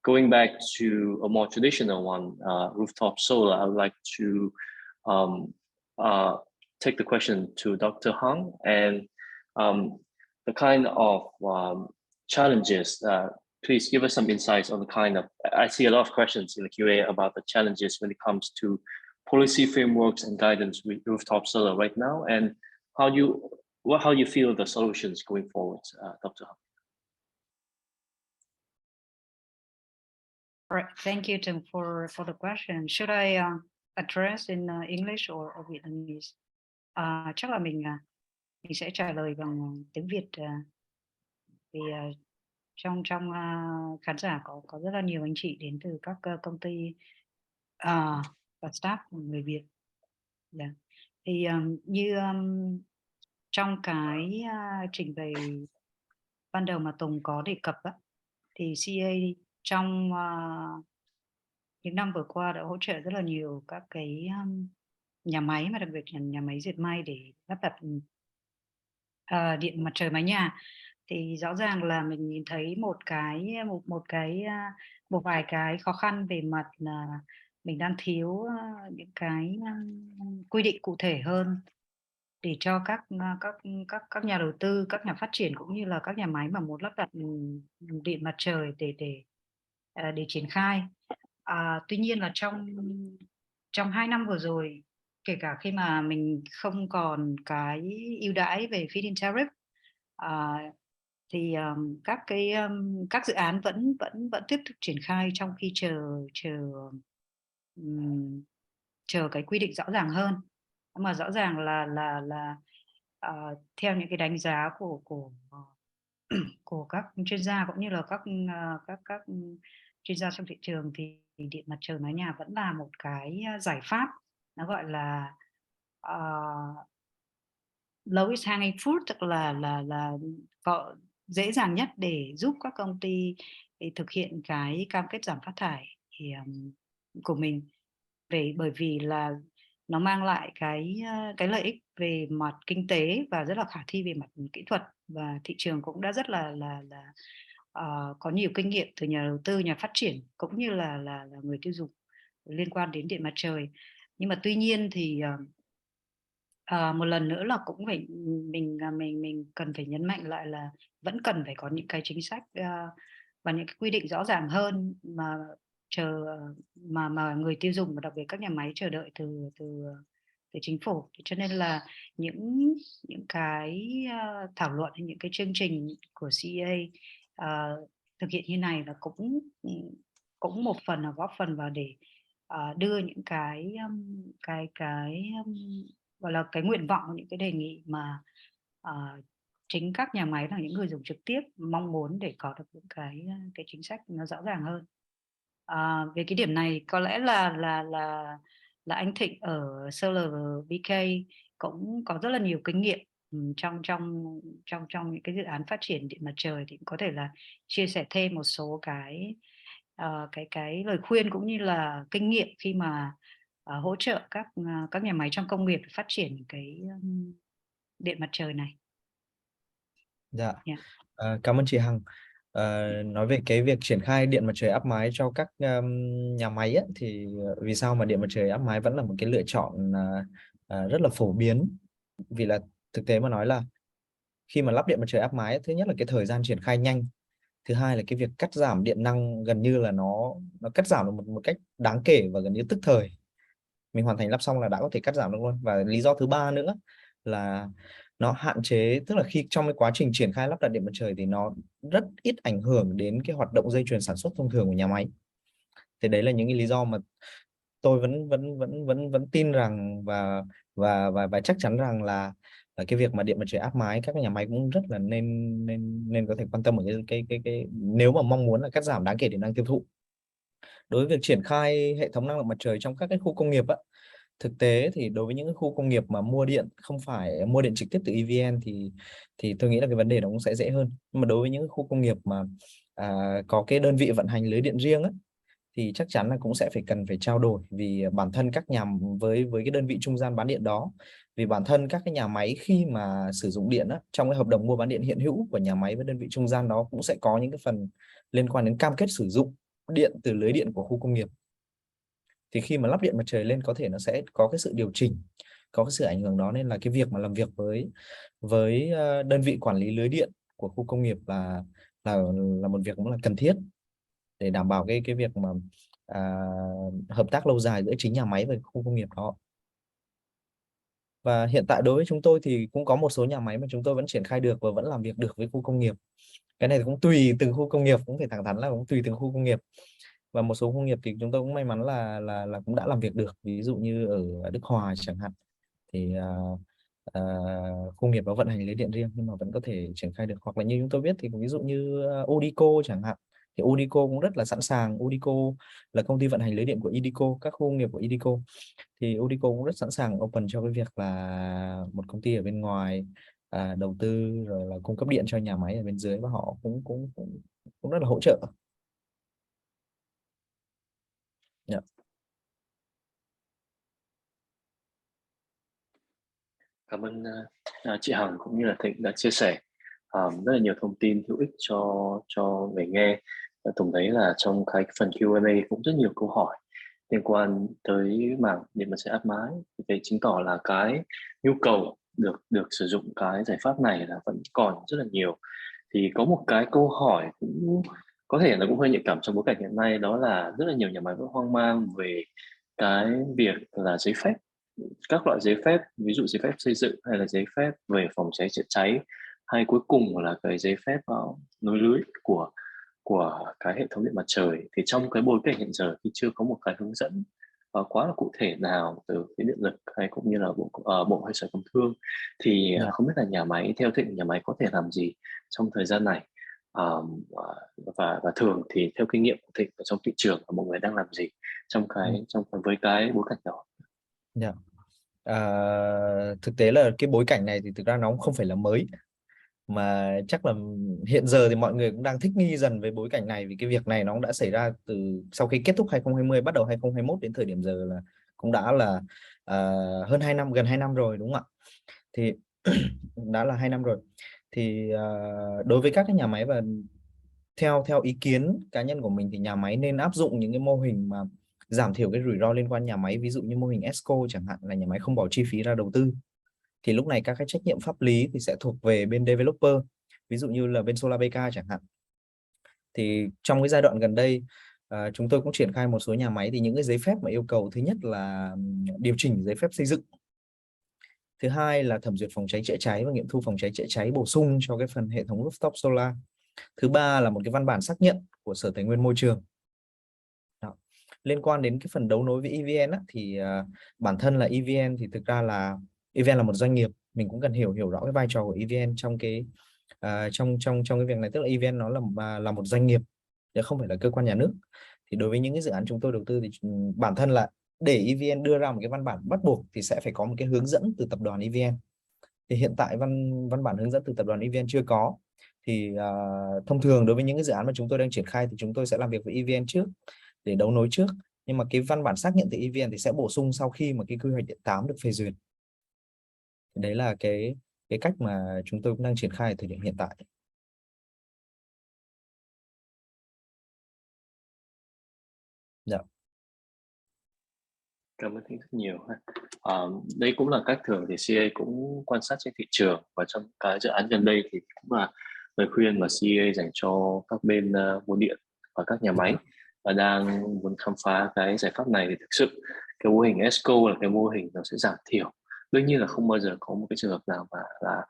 Going back to a more traditional one, rooftop solar, I would like to take the question to Dr. Hang, and the kind of challenges. Please give us some insights on the kind of, I see a lot of questions in the QA about the challenges when it comes to policy frameworks and guidance with rooftop solar right now, and how you feel the solutions going forward, Dr. Hang. All right, thank you, Tim, for the question. Should I address in English or Vietnamese? Chắc là mình sẽ trả lời bằng tiếng Việt vì trong khán giả có rất là nhiều anh chị đến từ các công ty và staff của người Việt. Yeah. Thì như trong cái trình bày ban đầu mà Tùng có đề cập thì CEIA trong những năm vừa qua đã hỗ trợ rất là nhiều các cái nhà máy, mà đặc biệt là nhà máy dệt may để lắp đặt điện mặt trời mái nhà. Thì rõ ràng là mình nhìn thấy một vài cái khó khăn về mặt là mình đang thiếu những cái quy định cụ thể hơn để cho các nhà đầu tư, các nhà phát triển cũng như là các nhà máy mà muốn lắp đặt điện mặt trời để triển khai. Tuy nhiên là trong 2 năm vừa rồi, kể cả khi mà mình không còn cái ưu đãi về feed-in tariff, thì các dự án vẫn tiếp tục triển khai trong khi chờ cái quy định rõ ràng hơn. Mà rõ ràng là theo những cái đánh giá của các chuyên gia cũng như là các chuyên gia trong thị trường, thì điện mặt trời mái nhà vẫn là một cái giải pháp, nó gọi là lowest hanging fruit, tức là dễ dàng nhất để giúp các công ty để thực hiện cái cam kết giảm phát thải của mình, bởi vì là nó mang lại cái lợi ích về mặt kinh tế và rất là khả thi về mặt kỹ thuật, và thị trường cũng đã rất là có nhiều kinh nghiệm từ nhà đầu tư, nhà phát triển cũng như là người tiêu dùng liên quan đến điện mặt trời. Nhưng mà tuy nhiên thì một lần nữa là cũng phải mình cần phải nhấn mạnh lại là vẫn cần phải có những cái chính sách và những cái quy định rõ ràng hơn mà người tiêu dùng và đặc biệt các nhà máy chờ đợi từ chính phủ. Cho nên là những cái thảo luận hay những cái chương trình của CEA thực hiện như này là cũng một phần là góp phần vào để đưa những cái gọi là cái nguyện vọng, những cái đề nghị mà chính các nhà máy là những người dùng trực tiếp mong muốn để có được những cái chính sách nó rõ ràng hơn. Về cái điểm này có lẽ là anh Thịnh ở Solar BK cũng có rất là nhiều kinh nghiệm trong những cái dự án phát triển điện mặt trời, thì có thể là chia sẻ thêm một số cái lời khuyên cũng như là kinh nghiệm khi mà hỗ trợ các nhà máy trong công nghiệp phát triển cái điện mặt trời này. Dạ. Yeah. Cảm ơn chị Hằng. Nói về cái việc triển khai điện mặt trời áp mái cho các nhà máy ấy, thì vì sao mà điện mặt trời áp mái vẫn là một cái lựa chọn rất là phổ biến, vì là thực tế mà nói là khi mà lắp điện mặt trời áp mái, thứ nhất là cái thời gian triển khai nhanh, thứ hai là cái việc cắt giảm điện năng gần như là nó cắt giảm được một cách đáng kể và gần như tức thời. Mình hoàn thành lắp xong là đã có thể cắt giảm được luôn. Và lý do thứ ba nữa là nó hạn chế, tức là khi trong cái quá trình triển khai lắp đặt điện mặt trời thì nó rất ít ảnh hưởng đến cái hoạt động dây chuyền sản xuất thông thường của nhà máy. Thì đấy là những cái lý do mà tôi vẫn tin rằng và chắc chắn rằng là cái việc mà điện mặt trời áp mái, các cái nhà máy cũng rất là nên có thể quan tâm ở cái nếu mà mong muốn là cắt giảm đáng kể điện năng tiêu thụ. Đối với việc triển khai hệ thống năng lượng mặt trời trong các cái khu công nghiệp á, thực tế thì đối với những khu công nghiệp mà mua điện không phải mua điện trực tiếp từ EVN thì tôi nghĩ là cái vấn đề nó cũng sẽ dễ hơn. Nhưng mà đối với những khu công nghiệp mà có cái đơn vị vận hành lưới điện riêng á, thì chắc chắn là cũng sẽ cần phải trao đổi, vì bản thân các nhà với cái đơn vị trung gian bán điện đó, vì bản thân các cái nhà máy khi mà sử dụng điện á, trong cái hợp đồng mua bán điện hiện hữu của nhà máy với đơn vị trung gian đó cũng sẽ có những cái phần liên quan đến cam kết sử dụng điện từ lưới điện của khu công nghiệp. Thì khi mà lắp điện mặt trời lên có thể nó sẽ có cái sự điều chỉnh, có cái sự ảnh hưởng đó, nên là cái việc mà làm việc với đơn vị quản lý lưới điện của khu công nghiệp là một việc cũng là cần thiết để đảm bảo cái việc mà hợp tác lâu dài giữa chính nhà máy và khu công nghiệp đó. Và hiện tại đối với chúng tôi thì cũng có một số nhà máy mà chúng tôi vẫn triển khai được và vẫn làm việc được với khu công nghiệp. Cái này cũng tùy từng khu công nghiệp, cũng phải thẳng thắn là cũng tùy từng khu công nghiệp. Và một số khu nghiệp thì chúng tôi cũng may mắn là cũng đã làm việc được, ví dụ như ở Đức Hòa chẳng hạn, thì khu nghiệp đó vận hành lưới điện riêng nhưng mà vẫn có thể triển khai được. Hoặc là như chúng tôi biết thì ví dụ như Udico chẳng hạn, thì Udico cũng rất là sẵn sàng. Udico là công ty vận hành lưới điện của Idico, các khu công nghiệp của Idico, thì Udico cũng rất sẵn sàng open cho cái việc là một công ty ở bên ngoài đầu tư rồi là cung cấp điện cho nhà máy ở bên dưới, và họ cũng rất là hỗ trợ. Yeah. Cảm ơn chị Hằng cũng như là Thịnh đã chia sẻ rất là nhiều thông tin hữu ích cho người nghe. Tổng thấy là trong cái phần Q&A cũng rất nhiều câu hỏi liên quan tới mảng điện mặt trời áp mái, thì chứng tỏ là cái nhu cầu được sử dụng cái giải pháp này là vẫn còn rất là nhiều. Thì có một cái câu hỏi cũng có thể là cũng hơi nhạy cảm trong bối cảnh hiện nay, đó là rất là nhiều nhà máy vẫn hoang mang về cái việc là giấy phép, các loại giấy phép, ví dụ giấy phép xây dựng hay là giấy phép về phòng cháy chữa cháy, hay cuối cùng là cái giấy phép nối lưới của cái hệ thống điện mặt trời. Thì trong cái bối cảnh hiện giờ thì chưa có một cái hướng dẫn quá là cụ thể nào từ phía điện lực hay cũng như là bộ hay sở công thương, thì không biết là nhà máy, theo Thịnh, nhà máy có thể làm gì trong thời gian này, và thường thì theo kinh nghiệm của Thịnh ở trong thị trường và mọi người đang làm gì với cái bối cảnh đó? Thực tế là cái bối cảnh này thì thực ra nó cũng không phải là mới. mà chắc là hiện giờ thì mọi người cũng đang thích nghi dần với bối cảnh này, vì cái việc này nó cũng đã xảy ra từ sau khi kết thúc 2020, bắt đầu 2021 đến thời điểm giờ là cũng đã là hơn 2 năm, gần 2 năm rồi, đúng không ạ? Thì đã là 2 năm rồi. Thì đối với các cái nhà máy, và theo ý kiến cá nhân của mình thì nhà máy nên áp dụng những cái mô hình mà giảm thiểu cái rủi ro liên quan nhà máy, ví dụ như mô hình ESCO chẳng hạn, là nhà máy không bỏ chi phí ra đầu tư. Thì lúc này các cái trách nhiệm pháp lý thì sẽ thuộc về bên developer, ví dụ như là bên Solar BK chẳng hạn. Thì trong cái giai đoạn gần đây chúng tôi cũng triển khai một số nhà máy, thì những cái giấy phép mà yêu cầu, thứ nhất là điều chỉnh giấy phép xây dựng, thứ hai là thẩm duyệt phòng cháy chữa cháy và nghiệm thu phòng cháy chữa cháy bổ sung cho cái phần hệ thống rooftop solar, thứ ba là một cái văn bản xác nhận của Sở Tài nguyên Môi trường. Đó. Liên quan đến cái phần đấu nối với EVN á, thì bản thân là EVN thì thực ra là EVN là một doanh nghiệp, mình cũng cần hiểu rõ cái vai trò của EVN trong cái trong cái việc này, tức là EVN nó là một doanh nghiệp chứ không phải là cơ quan nhà nước. Thì đối với những cái dự án chúng tôi đầu tư thì bản thân là để EVN đưa ra một cái văn bản bắt buộc thì sẽ phải có một cái hướng dẫn từ tập đoàn EVN. Thì hiện tại văn bản hướng dẫn từ tập đoàn EVN chưa có. Thì thông thường đối với những cái dự án mà chúng tôi đang triển khai thì chúng tôi sẽ làm việc với EVN trước để đấu nối trước, nhưng mà cái văn bản xác nhận từ EVN thì sẽ bổ sung sau khi mà cái quy hoạch điện 8 được phê duyệt. Đấy là cái cách mà chúng tôi cũng đang triển khai ở thời điểm hiện tại. Dạ. Cảm ơn Thịnh rất nhiều. Đây cũng là cách thường thì CEIA cũng quan sát trên thị trường, và trong cái dự án gần đây thì cũng là lời khuyên mà CEIA dành cho các bên mua điện và các nhà máy và đang muốn khám phá cái giải pháp này. Thì thực sự cái mô hình ESCO là cái mô hình nó sẽ giảm thiểu, đương nhiên là không bao giờ có một cái trường hợp nào mà là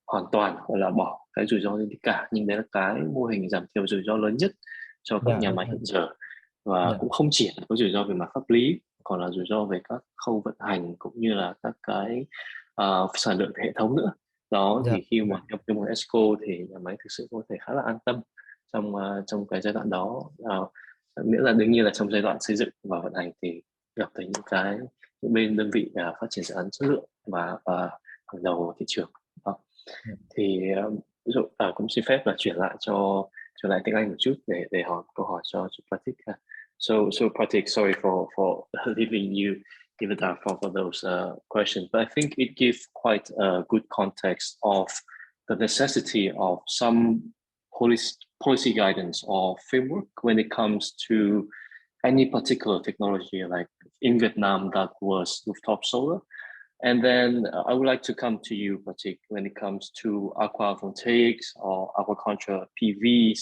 hoàn toàn gọi là bỏ cái rủi ro đi cả, nhưng đấy là cái mô hình giảm thiểu rủi ro lớn nhất cho các nhà máy hiện giờ. Và cũng không chỉ là có rủi ro về mặt pháp lý, còn là rủi ro về các khâu vận hành cũng như là các cái sản lượng hệ thống nữa. Đó thì khi mà nhập cái mô ESCO thì nhà máy thực sự có thể khá là an tâm trong cái giai đoạn đó, miễn là đương nhiên là trong giai đoạn xây dựng và vận hành thì gặp tới những bên đơn vị phát triển dự án chất lượng và hàng đầu thị trường. Đó. Thì ví dụ cũng xin phép là chuyển lại tiếng Anh một chút để hỏi câu hỏi cho Pratik. So Pratik, sorry for leaving you give it for those questions, but I think it gives quite a good context of the necessity of some policy guidance or framework when it comes to any particular technology, like in Vietnam that was rooftop solar. And then I would like to come to you, Pratik, when it comes to aqua photovoltaics or aquaculture PVs,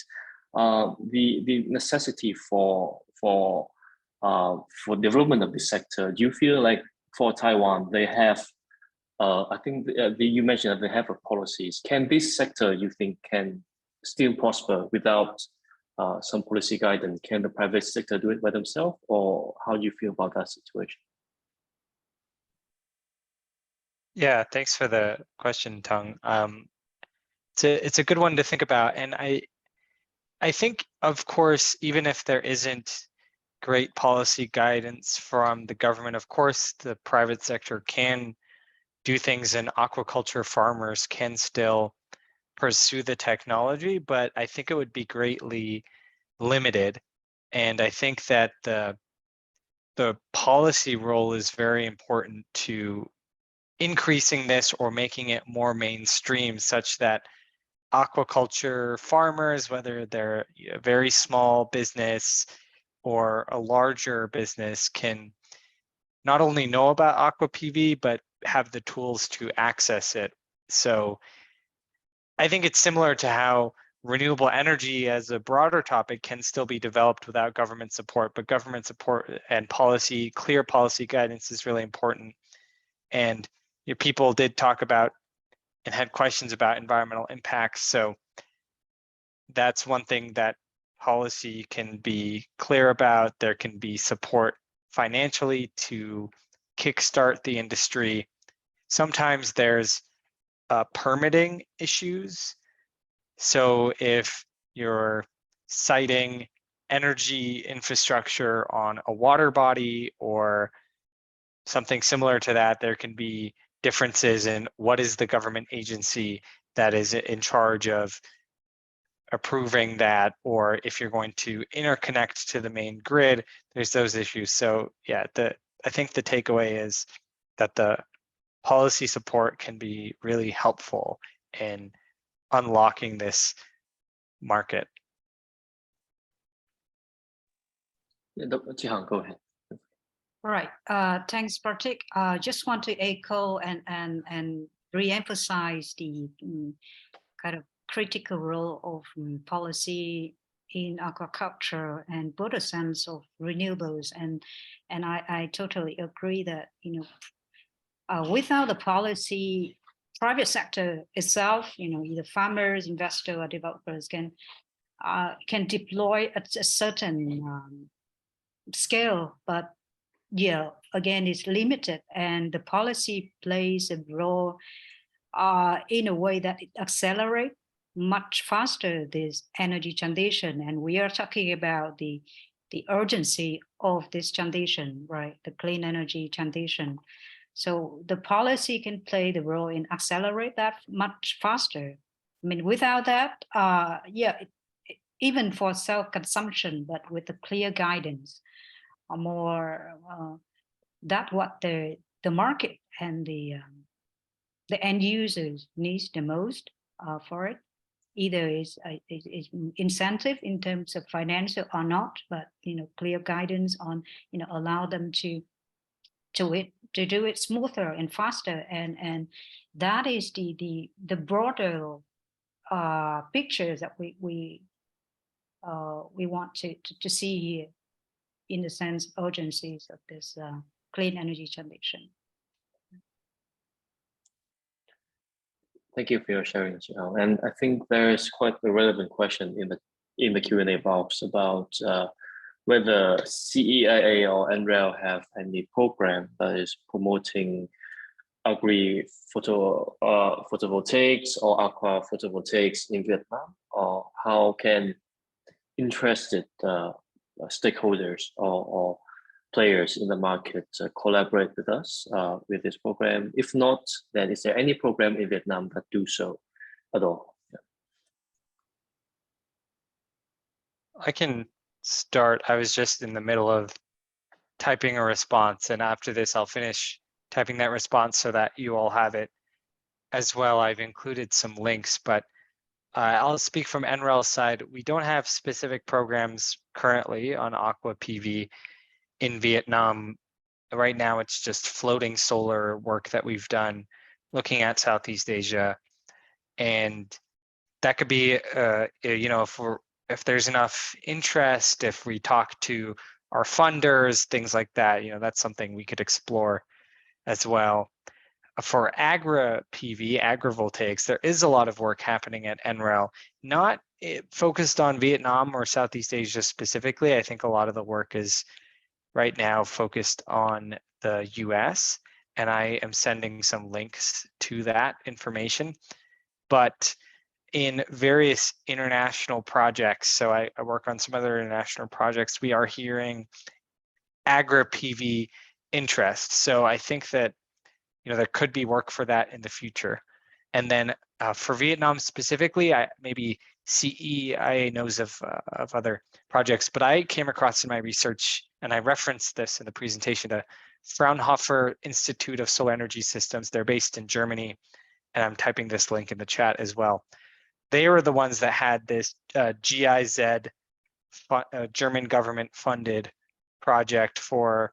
the necessity for development of this sector. Do you feel like for Taiwan they have? I think you mentioned that they have policies. Can this sector, you think, can still prosper without some policy guidance? Can the private sector do it by themselves, or how do you feel about that situation? Yeah, thanks for the question, Tung. It's a good one to think about, and I think, of course, even if there isn't great policy guidance from the government, of course, the private sector can do things, and aquaculture farmers can still pursue the technology, but I think it would be greatly limited. And I think that the policy role is very important to increasing this or making it more mainstream, such that aquaculture farmers, whether they're a very small business or a larger business, can not only know about aqua PV, but have the tools to access it. So I think it's similar to how renewable energy as a broader topic can still be developed without government support, but government support and policy, clear policy guidance is really important. And people did talk about and had questions about environmental impacts. So that's one thing that policy can be clear about. There can be support financially to kickstart the industry. Sometimes there's permitting issues. So if you're citing energy infrastructure on a water body or something similar to that, there can be differences in what is the government agency that is in charge of approving that, or if you're going to interconnect to the main grid, there's those issues. So yeah, I think the takeaway is that the policy support can be really helpful in unlocking this market. Jihan, go ahead. Right. Thanks, Pratik. Just want to echo and re-emphasize the kind of critical role of policy in aquaculture and broader sense of renewables. And I totally agree that, you know, without the policy, private sector itself, you know, either farmers, investors, or developers can deploy at a certain scale, but yeah, again, it's limited, and the policy plays a role in a way that it accelerates much faster this energy transition. And we are talking about the urgency of this transition, right? The clean energy transition. So the policy can play the role in accelerate that much faster. I mean, without that, even for self-consumption, but with the clear guidance, or more that what the market and the end users needs the most for it. Either is incentive in terms of financial or not, but you know, clear guidance on, you know, allow them to do it smoother and faster, and that is the broader picture that we want to see here, in the sense urgencies of this clean energy transition. Thank you for your sharing, Jihan. And I think there is quite a relevant question in the Q&A box about whether CEIA or NREL have any program that is promoting photovoltaics or aqua photovoltaics in Vietnam, or how can interested stakeholders or players in the market collaborate with us with this program? If not, then is there any program in Vietnam that do so at all? Yeah. I can start. I was just in the middle of typing a response, and after this I'll finish typing that response so that you all have it as well. I've included some links, but I'll speak from NREL's side. We don't have specific programs currently on aqua PV in Vietnam. Right now, it's just floating solar work that we've done looking at Southeast Asia. And that could be, you know, if there's enough interest, if we talk to our funders, things like that, you know, that's something we could explore as well. For agri-PV, agrivoltaics, there is a lot of work happening at NREL, not focused on Vietnam or Southeast Asia specifically. I think a lot of the work is right now focused on the US, and I am sending some links to that information. But in various international projects, so I work on some other international projects, we are hearing agri-PV interest. So I think that, you know, there could be work for that in the future. And then for Vietnam specifically, maybe CEIA knows of other projects, but I came across in my research, and I referenced this in the presentation, the Fraunhofer Institute of Solar Energy Systems. They're based in Germany, and I'm typing this link in the chat as well. They were the ones that had this GIZ German government funded project for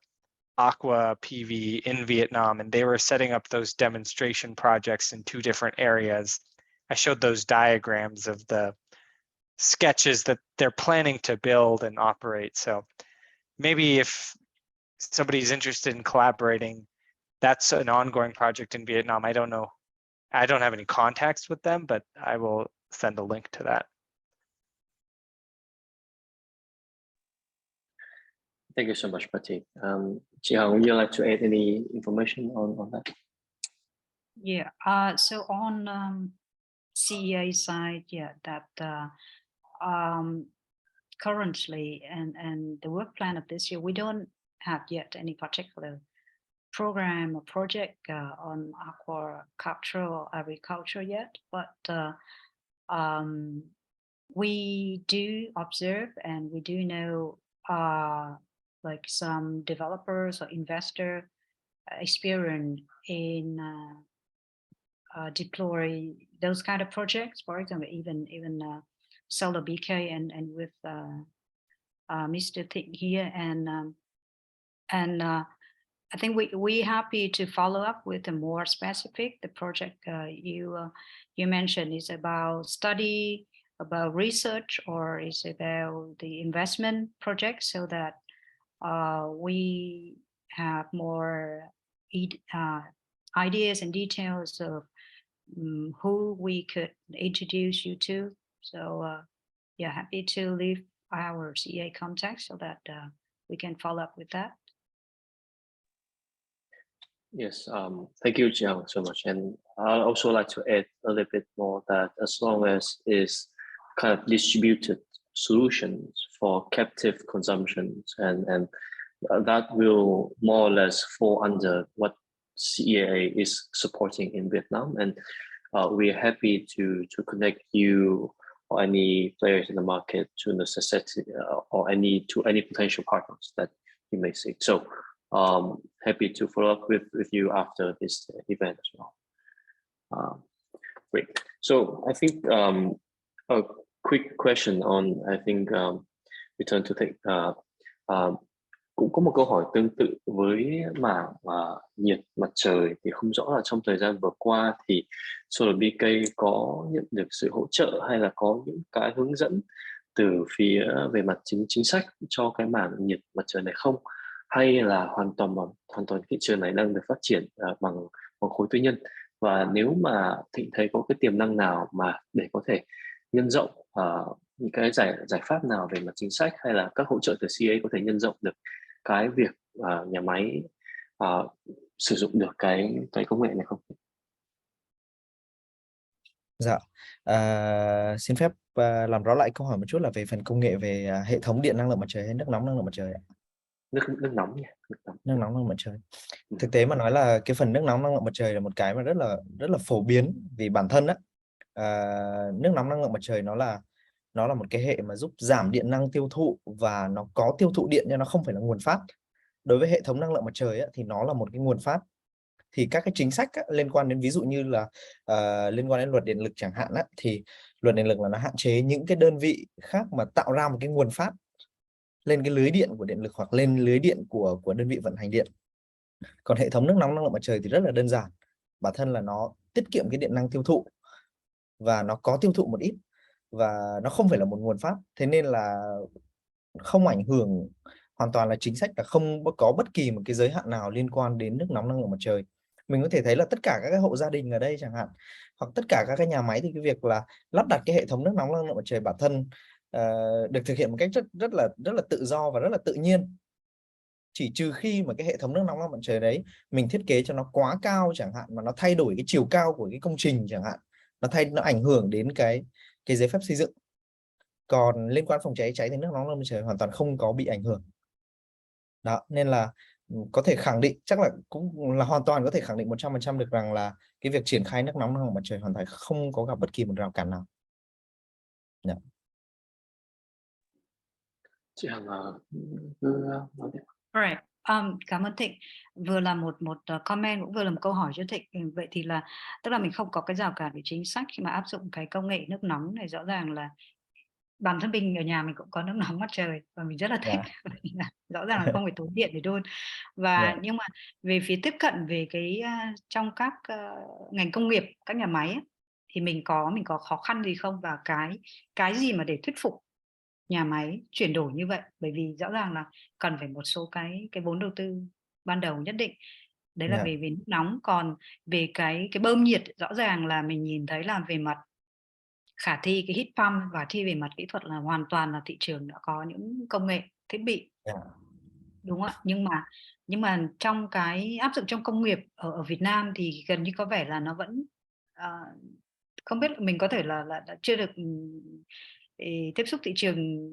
aqua PV in Vietnam, and they were setting up those demonstration projects in 2 different areas. I showed those diagrams of the sketches that they're planning to build and operate. So maybe if somebody's interested in collaborating, that's an ongoing project in Vietnam. I don't know. I don't have any contacts with them, but I will send a link to that. Thank you so much, Pratik. Jihan, would you like to add any information on that? Yeah, so on CEA side, yeah, that currently and the work plan of this year, we don't have yet any particular program or project on aquaculture or agriculture yet, but we do observe and we do know like some developers or investor experience in deploy those kind of projects. For example, even solar BK and with Mr. Thịnh here, and I think we happy to follow up with a more specific. The project you mentioned is about study, about research, or is about the investment project, so that we have more ideas and details of who we could introduce you to. So yeah, happy to leave our CEA contact so that we can follow up with that. Yes, thank you, Jiang, so much. And I'd also like to add a little bit more that as long as it's kind of distributed solutions for captive consumptions, and that will more or less fall under what CEIA is supporting in Vietnam. And we're happy to connect you or any players in the market to necessity or any potential partners that you may see. So happy to follow up with you after this event as well. Great. So I think a quick question on, I think return to take cũng có một câu hỏi tương tự với mảng nhiệt mặt trời, thì không rõ là trong thời gian vừa qua thì Solar BK có nhận được sự hỗ trợ hay là có những cái hướng dẫn từ phía về mặt chính sách cho cái mảng nhiệt mặt trời này không, hay là hoàn toàn thị trường này đang được phát triển bằng khối tư nhân. Và nếu mà Thịnh thấy có cái tiềm năng nào mà để có thể nhân rộng những cái giải pháp nào về mặt chính sách hay là các hỗ trợ từ CEIA có thể nhân rộng được cái việc nhà máy sử dụng được cái công nghệ này không? Dạ, xin phép làm rõ lại câu hỏi một chút là về phần công nghệ về hệ thống điện năng lượng mặt trời hay nước nóng năng lượng mặt trời ạ? Nước nóng nhỉ? Nước nóng năng lượng mặt trời. Thực tế mà nói là cái phần nước nóng năng lượng mặt trời là một cái mà rất là phổ biến, vì bản thân á, nước nóng năng lượng mặt trời nó là một cái hệ mà giúp giảm điện năng tiêu thụ, và nó có tiêu thụ điện nhưng nó không phải là nguồn phát. Đối với hệ thống năng lượng mặt trời á, thì nó là một cái nguồn phát. Thì các cái chính sách á, liên quan đến ví dụ như là liên quan đến luật điện lực chẳng hạn á, thì luật điện lực là nó hạn chế những cái đơn vị khác mà tạo ra một cái nguồn phát lên cái lưới điện của điện lực hoặc lên lưới điện của đơn vị vận hành điện. Còn hệ thống nước nóng năng lượng mặt trời thì rất là đơn giản, bản thân là nó tiết kiệm cái điện năng tiêu thụ và nó có tiêu thụ một ít, và nó không phải là một nguồn phát, thế nên là không ảnh hưởng, hoàn toàn là chính sách là không có bất kỳ một cái giới hạn nào liên quan đến nước nóng năng lượng mặt trời. Mình có thể thấy là tất cả các cái hộ gia đình ở đây chẳng hạn, hoặc tất cả các cái nhà máy, thì cái việc là lắp đặt cái hệ thống nước nóng năng lượng mặt trời bản thân được thực hiện một cách rất là tự do và rất là tự nhiên. Chỉ trừ khi mà cái hệ thống nước nóng năng lượng mặt trời đấy mình thiết kế cho nó quá cao chẳng hạn, mà nó thay đổi cái chiều cao của cái công trình chẳng hạn, nó ảnh hưởng đến cái giấy phép xây dựng. Còn liên quan phòng cháy cháy thì nước nóng năng lượng mặt trời hoàn toàn không có bị ảnh hưởng. Đó, nên là có thể khẳng định, chắc là cũng là hoàn toàn có thể khẳng định 100% được rằng là cái việc triển khai nước nóng năng lượng mặt trời hoàn toàn không có gặp bất kỳ một rào cản nào. Yeah. Chị Hằng cứ nói đi. Right. Cảm ơn Thịnh. Vừa là một comment cũng vừa là một câu hỏi cho Thịnh. Vậy thì là tức là mình không có cái rào cản về chính sách khi mà áp dụng cái công nghệ nước nóng này. Rõ ràng là bản thân mình ở nhà mình cũng có nước nóng mặt trời và mình rất là thích. Rõ ràng là không phải tốn điện để đun. Và nhưng mà về phía tiếp cận về cái trong các ngành công nghiệp, các nhà máy ấy, thì mình có khó khăn gì không, và cái gì mà để thuyết phục nhà máy chuyển đổi như vậy? Bởi vì rõ ràng là cần phải một số cái vốn đầu tư ban đầu nhất định. Đấy là về nước nóng. Còn về cái bơm nhiệt, rõ ràng là mình nhìn thấy là về mặt khả thi cái heat pump và thi về mặt kỹ thuật là hoàn toàn là thị trường đã có những công nghệ thiết bị. Đúng không ạ? Nhưng mà trong cái áp dụng trong công nghiệp ở Việt Nam thì gần như có vẻ là nó vẫn không biết, mình có thể là chưa được tiếp xúc thị trường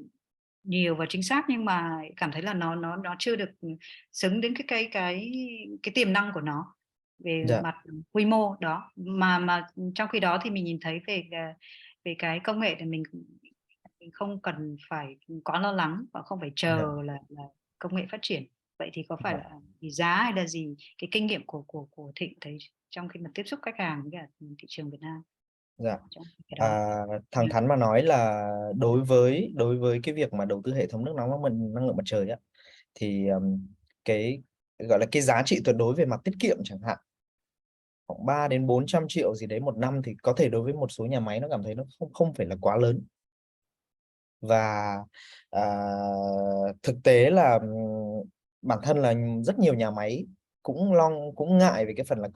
nhiều và chính xác, nhưng mà cảm thấy là nó chưa được xứng đến cái tiềm năng của nó về Dạ. mặt quy mô đó. Mà trong khi đó thì mình nhìn thấy về cái công nghệ thì mình không cần phải quá lo lắng và không phải chờ Dạ. là công nghệ phát triển. Vậy thì có phải Dạ. là vì giá hay là gì, cái kinh nghiệm của Thịnh thấy trong khi mà tiếp xúc khách hàng với cả thị trường Việt Nam Dạ. trong cái đó? Thẳng thắn mà nói là đối với cái việc mà đầu tư hệ thống nước nóng năng lượng mặt trời á, thì cái gọi là cái giá trị tuyệt đối về mặt tiết kiệm chẳng hạn, khoảng 3 đến 400 triệu gì đấy một năm, thì có thể đối với một số nhà máy nó cảm thấy nó không phải là quá lớn. Và thực tế là bản thân là rất nhiều nhà máy cũng ngại về cái phần là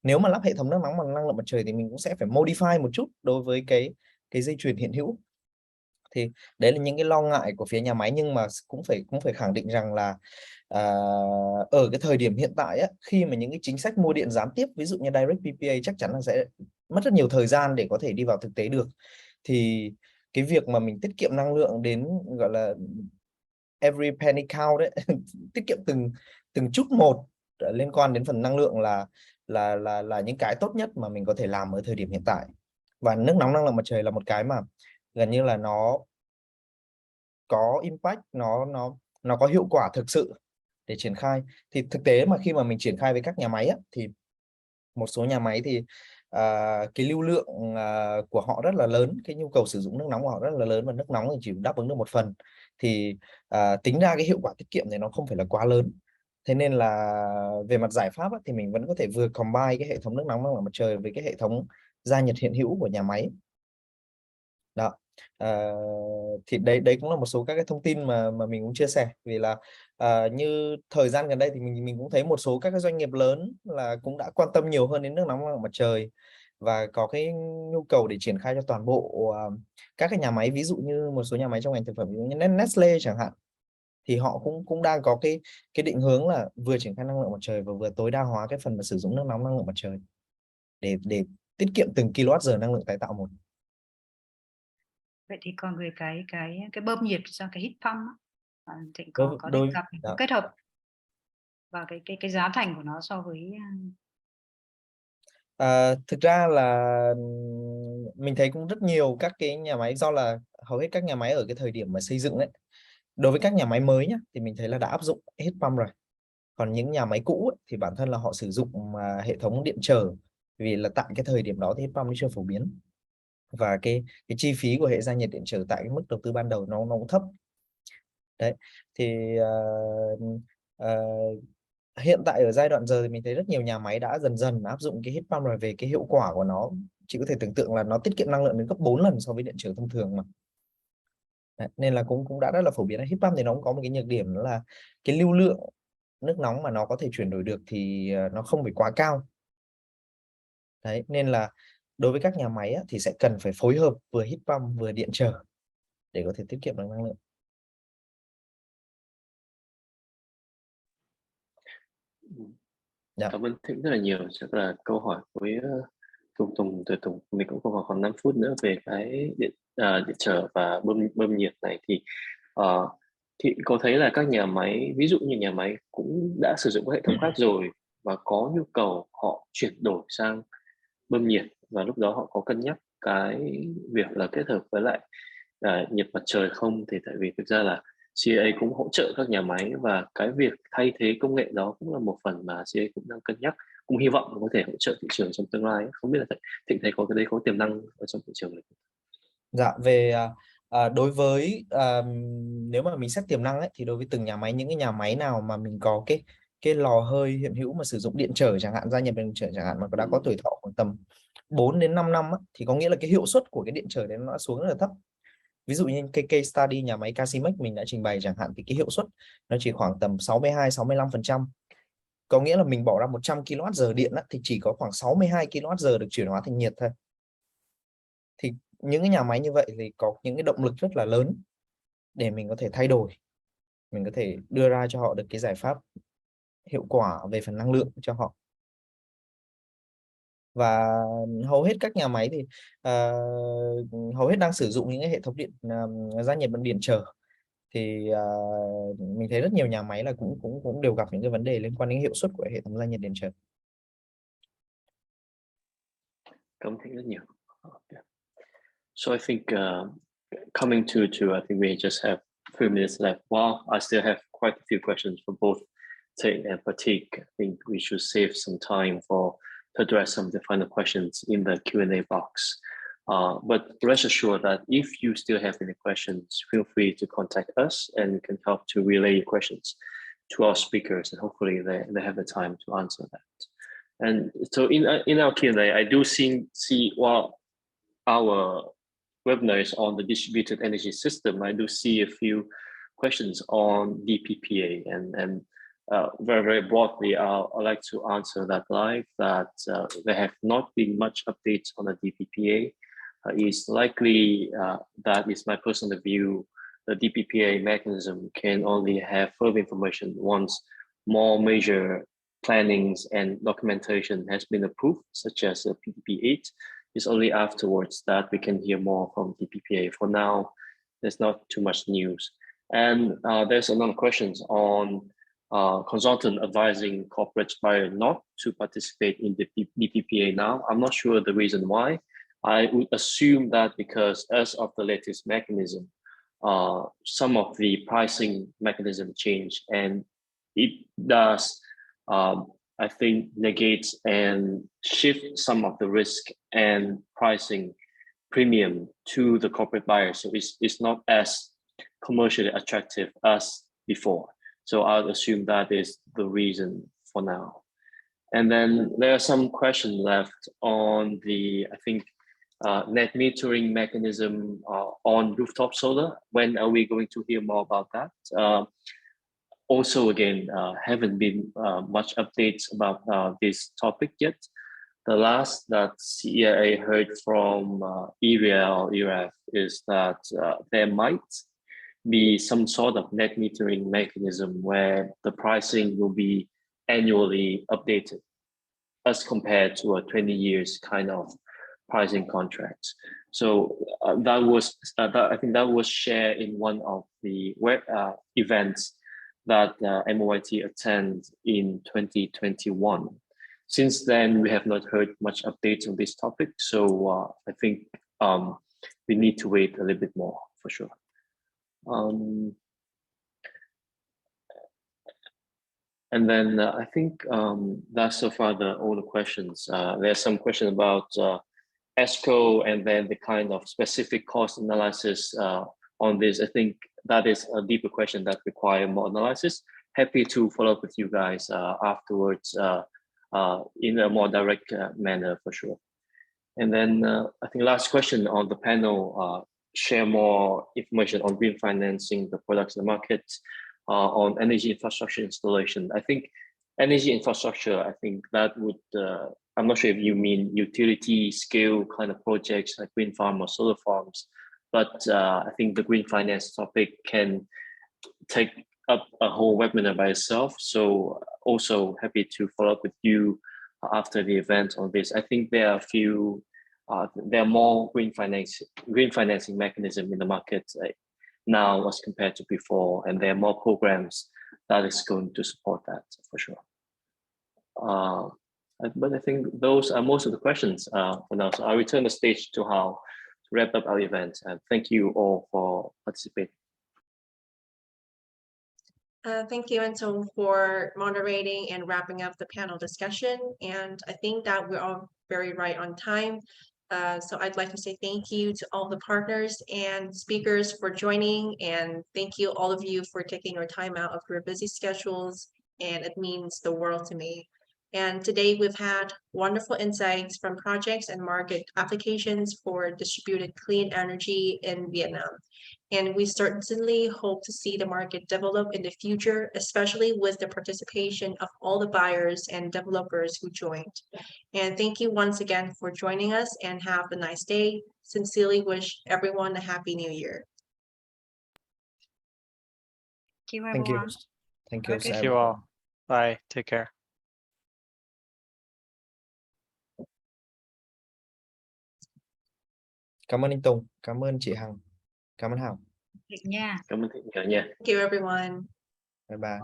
nếu mà lắp hệ thống nước nóng bằng năng lượng mặt trời thì mình cũng sẽ phải modify một chút đối với cái dây chuyền hiện hữu. Thì đấy là những cái lo ngại của phía nhà máy, nhưng mà cũng phải khẳng định rằng là ở cái thời điểm hiện tại á, khi mà những cái chính sách mua điện gián tiếp ví dụ như direct PPA chắc chắn là sẽ mất rất nhiều thời gian để có thể đi vào thực tế được, thì cái việc mà mình tiết kiệm năng lượng đến gọi là every penny count đấy tiết kiệm từng chút một liên quan đến phần năng lượng là những cái tốt nhất mà mình có thể làm ở thời điểm hiện tại. Và nước nóng năng lượng mặt trời là một cái mà gần như là nó có impact, nó có hiệu quả thực sự để triển khai. Thì thực tế mà khi mà mình triển khai với các nhà máy á, thì một số nhà máy thì cái lưu lượng của họ rất là lớn, cái nhu cầu sử dụng nước nóng của họ rất là lớn, và nước nóng thì chỉ đáp ứng được một phần, thì tính ra cái hiệu quả tiết kiệm này nó không phải là quá lớn. Thế nên là về mặt giải pháp á, thì mình vẫn có thể vừa combine cái hệ thống nước nóng năng lượng mặt trời với cái hệ thống gia nhiệt hiện hữu của nhà máy đó. Thì đấy cũng là một số các cái thông tin mà mình cũng chia sẻ, vì là như thời gian gần đây thì mình cũng thấy một số các cái doanh nghiệp lớn là cũng đã quan tâm nhiều hơn đến nước nóng năng lượng mặt trời, và có cái nhu cầu để triển khai cho toàn bộ các cái nhà máy, ví dụ như một số nhà máy trong ngành thực phẩm ví dụ như Nestle chẳng hạn, thì họ cũng đang có cái định hướng là vừa triển khai năng lượng mặt trời và vừa tối đa hóa cái phần mà sử dụng nước nóng năng lượng mặt trời để tiết kiệm từng kWh năng lượng tái tạo một. Vậy thì còn về cái bơm nhiệt ra cái heat pump á, Thịnh Đối có đề đối cập có kết hợp và cái giá thành của nó so với Thực ra là mình thấy cũng rất nhiều các cái nhà máy, do là hầu hết các nhà máy ở cái thời điểm mà xây dựng ấy, đối với các nhà máy mới nhá, thì mình thấy là đã áp dụng heat pump rồi. Còn những nhà máy cũ ấy, thì bản thân là họ sử dụng hệ thống điện trở, vì là tại cái thời điểm đó thì heat pump nó chưa phổ biến, và cái chi phí của hệ gia nhiệt điện trở tại cái mức đầu tư ban đầu nó cũng thấp. Đấy thì hiện tại ở giai đoạn giờ thì mình thấy rất nhiều nhà máy đã dần dần áp dụng cái heat pump rồi, về cái hiệu quả của nó chị có thể tưởng tượng là nó tiết kiệm năng lượng đến gấp 4 lần so với điện trở thông thường mà. Đấy, nên là cũng đã rất là phổ biến. Heat pump thì nó cũng có một cái nhược điểm, đó là cái lưu lượng nước nóng mà nó có thể chuyển đổi được thì nó không phải quá cao. Đấy, nên là đối với các nhà máy á, thì sẽ cần phải phối hợp vừa heat pump vừa điện trở để có thể tiết kiệm được năng lượng. Dạ. Cảm ơn Thịnh rất là nhiều. Chắc là câu hỏi với Tùng từ Tùng, mình cũng còn khoảng 5 phút nữa về cái điện trở và bơm nhiệt này. Thì Thịnh có thấy là các nhà máy, ví dụ như nhà máy cũng đã sử dụng các hệ thống khác rồi và có nhu cầu họ chuyển đổi sang bơm nhiệt, và lúc đó họ có cân nhắc cái việc là kết hợp với lại nhiệt mặt trời không? Thì tại vì thực ra là CEA cũng hỗ trợ các nhà máy, và cái việc thay thế công nghệ đó cũng là một phần mà CEA cũng đang cân nhắc, cũng hy vọng có thể hỗ trợ thị trường trong tương lai. Không biết là Thịnh thấy có cái đấy có tiềm năng ở trong thị trường này? Dạ, về đối với nếu mà mình xét tiềm năng ấy, thì đối với từng nhà máy, những cái nhà máy nào mà mình có cái lò hơi hiện hữu mà sử dụng điện trở chẳng hạn, gia nhiệt điện trở chẳng hạn, mà đã có tuổi thọ khoảng tầm 4 đến 5 năm á, thì có nghĩa là cái hiệu suất của cái điện trở đấy nó đã xuống rất là thấp. Ví dụ như cái case study nhà máy Casimex mình đã trình bày chẳng hạn, thì cái hiệu suất nó chỉ khoảng tầm 62-65%. Có nghĩa là mình bỏ ra 100 kWh điện á, thì chỉ có khoảng 62 kWh được chuyển hóa thành nhiệt thôi. Thì những cái nhà máy như vậy thì có những cái động lực rất là lớn để mình có thể thay đổi, mình có thể đưa ra cho họ được cái giải pháp hiệu quả về phần năng lượng cho họ. Và hầu hết các nhà máy thì hầu hết đang sử dụng những cái hệ thống điện gia nhiệt bằng điện trở, thì mình thấy rất nhiều nhà máy là cũng đều gặp những cái vấn đề liên quan đến hiệu suất của hệ thống gia nhiệt điện trần. Cảm ơn rất nhiều. Okay. So I think coming to I think we just have a few minutes left. Well, I still have quite a few questions for both Tate and Pratik. I think we should save some time to address some of the final questions in the Q&A box. But rest assured that if you still have any questions, feel free to contact us and we can help to relay your questions to our speakers, and hopefully they have the time to answer that. And so in our Q&A, I do see while our webinar is on the distributed energy system, I do see a few questions on DPPA, and very broadly, I'd like to answer that live, that there have not been much updates on the DPPA. It's likely, that is my personal view, the DPPA mechanism can only have further information once more major plannings and documentation has been approved, such as the PDP8. It's only afterwards that we can hear more from DPPA. For now, there's not too much news. And there's another questions on consultant advising corporate buyer not to participate in the DPPA now. I'm not sure the reason why. I would assume that because as of the latest mechanism, some of the pricing mechanism change, and it does, I think, negate and shift some of the risk and pricing premium to the corporate buyer. So it's not as commercially attractive as before. So I'll assume that is the reason for now. And then there are some questions left on the, I think, net metering mechanism on rooftop solar. When are we going to hear more about that? Also, again, haven't been much updates about this topic yet. The last that CEIA heard from ERIA or ERAF is that there might be some sort of net metering mechanism where the pricing will be annually updated as compared to a 20 years kind of pricing contracts. So that was, I think that was shared in one of the web events that MOIT attended in 2021. Since then, we have not heard much updates on this topic. So I think we need to wait a little bit more for sure. And then I think that's so far all the questions. There's some question about ESCO and then the kind of specific cost analysis on this. I think that is a deeper question that requires more analysis. Happy to follow up with you guys afterwards in a more direct manner for sure. And then I think last question on the panel, share more information on green financing, the products in the market, on energy infrastructure installation. I think energy infrastructure, I think that would, I'm not sure if you mean utility scale kind of projects like wind farm or solar farms, but I think the green finance topic can take up a whole webinar by itself. So also happy to follow up with you after the event on this. I think there are a few, there are more green financing mechanism in the market now as compared to before, and there are more programs that is going to support that for sure. But I think those are most of the questions for now. So I'll return the stage to Hao to wrap up our event, and thank you all for participating. Thank you, Anton, for moderating and wrapping up the panel discussion. And I think that we're all very right on time. So I'd like to say thank you to all the partners and speakers for joining. And thank you, all of you, for taking your time out of your busy schedules. And it means the world to me. And today we've had wonderful insights from projects and market applications for distributed clean energy in Vietnam. And we certainly hope to see the market develop in the future, especially with the participation of all the buyers and developers who joined. And thank you once again for joining us, and have a nice day. Sincerely wish everyone a happy new year. Thank you, Thank you. everyone. Thank you. Thank you all. Bye. Take care. Cảm ơn anh Tùng, cảm ơn chị Hằng, cảm ơn Hảo. Thịnh nha. Cảm ơn Thịnh nhiều nha. Thank you, everyone. Bye bye.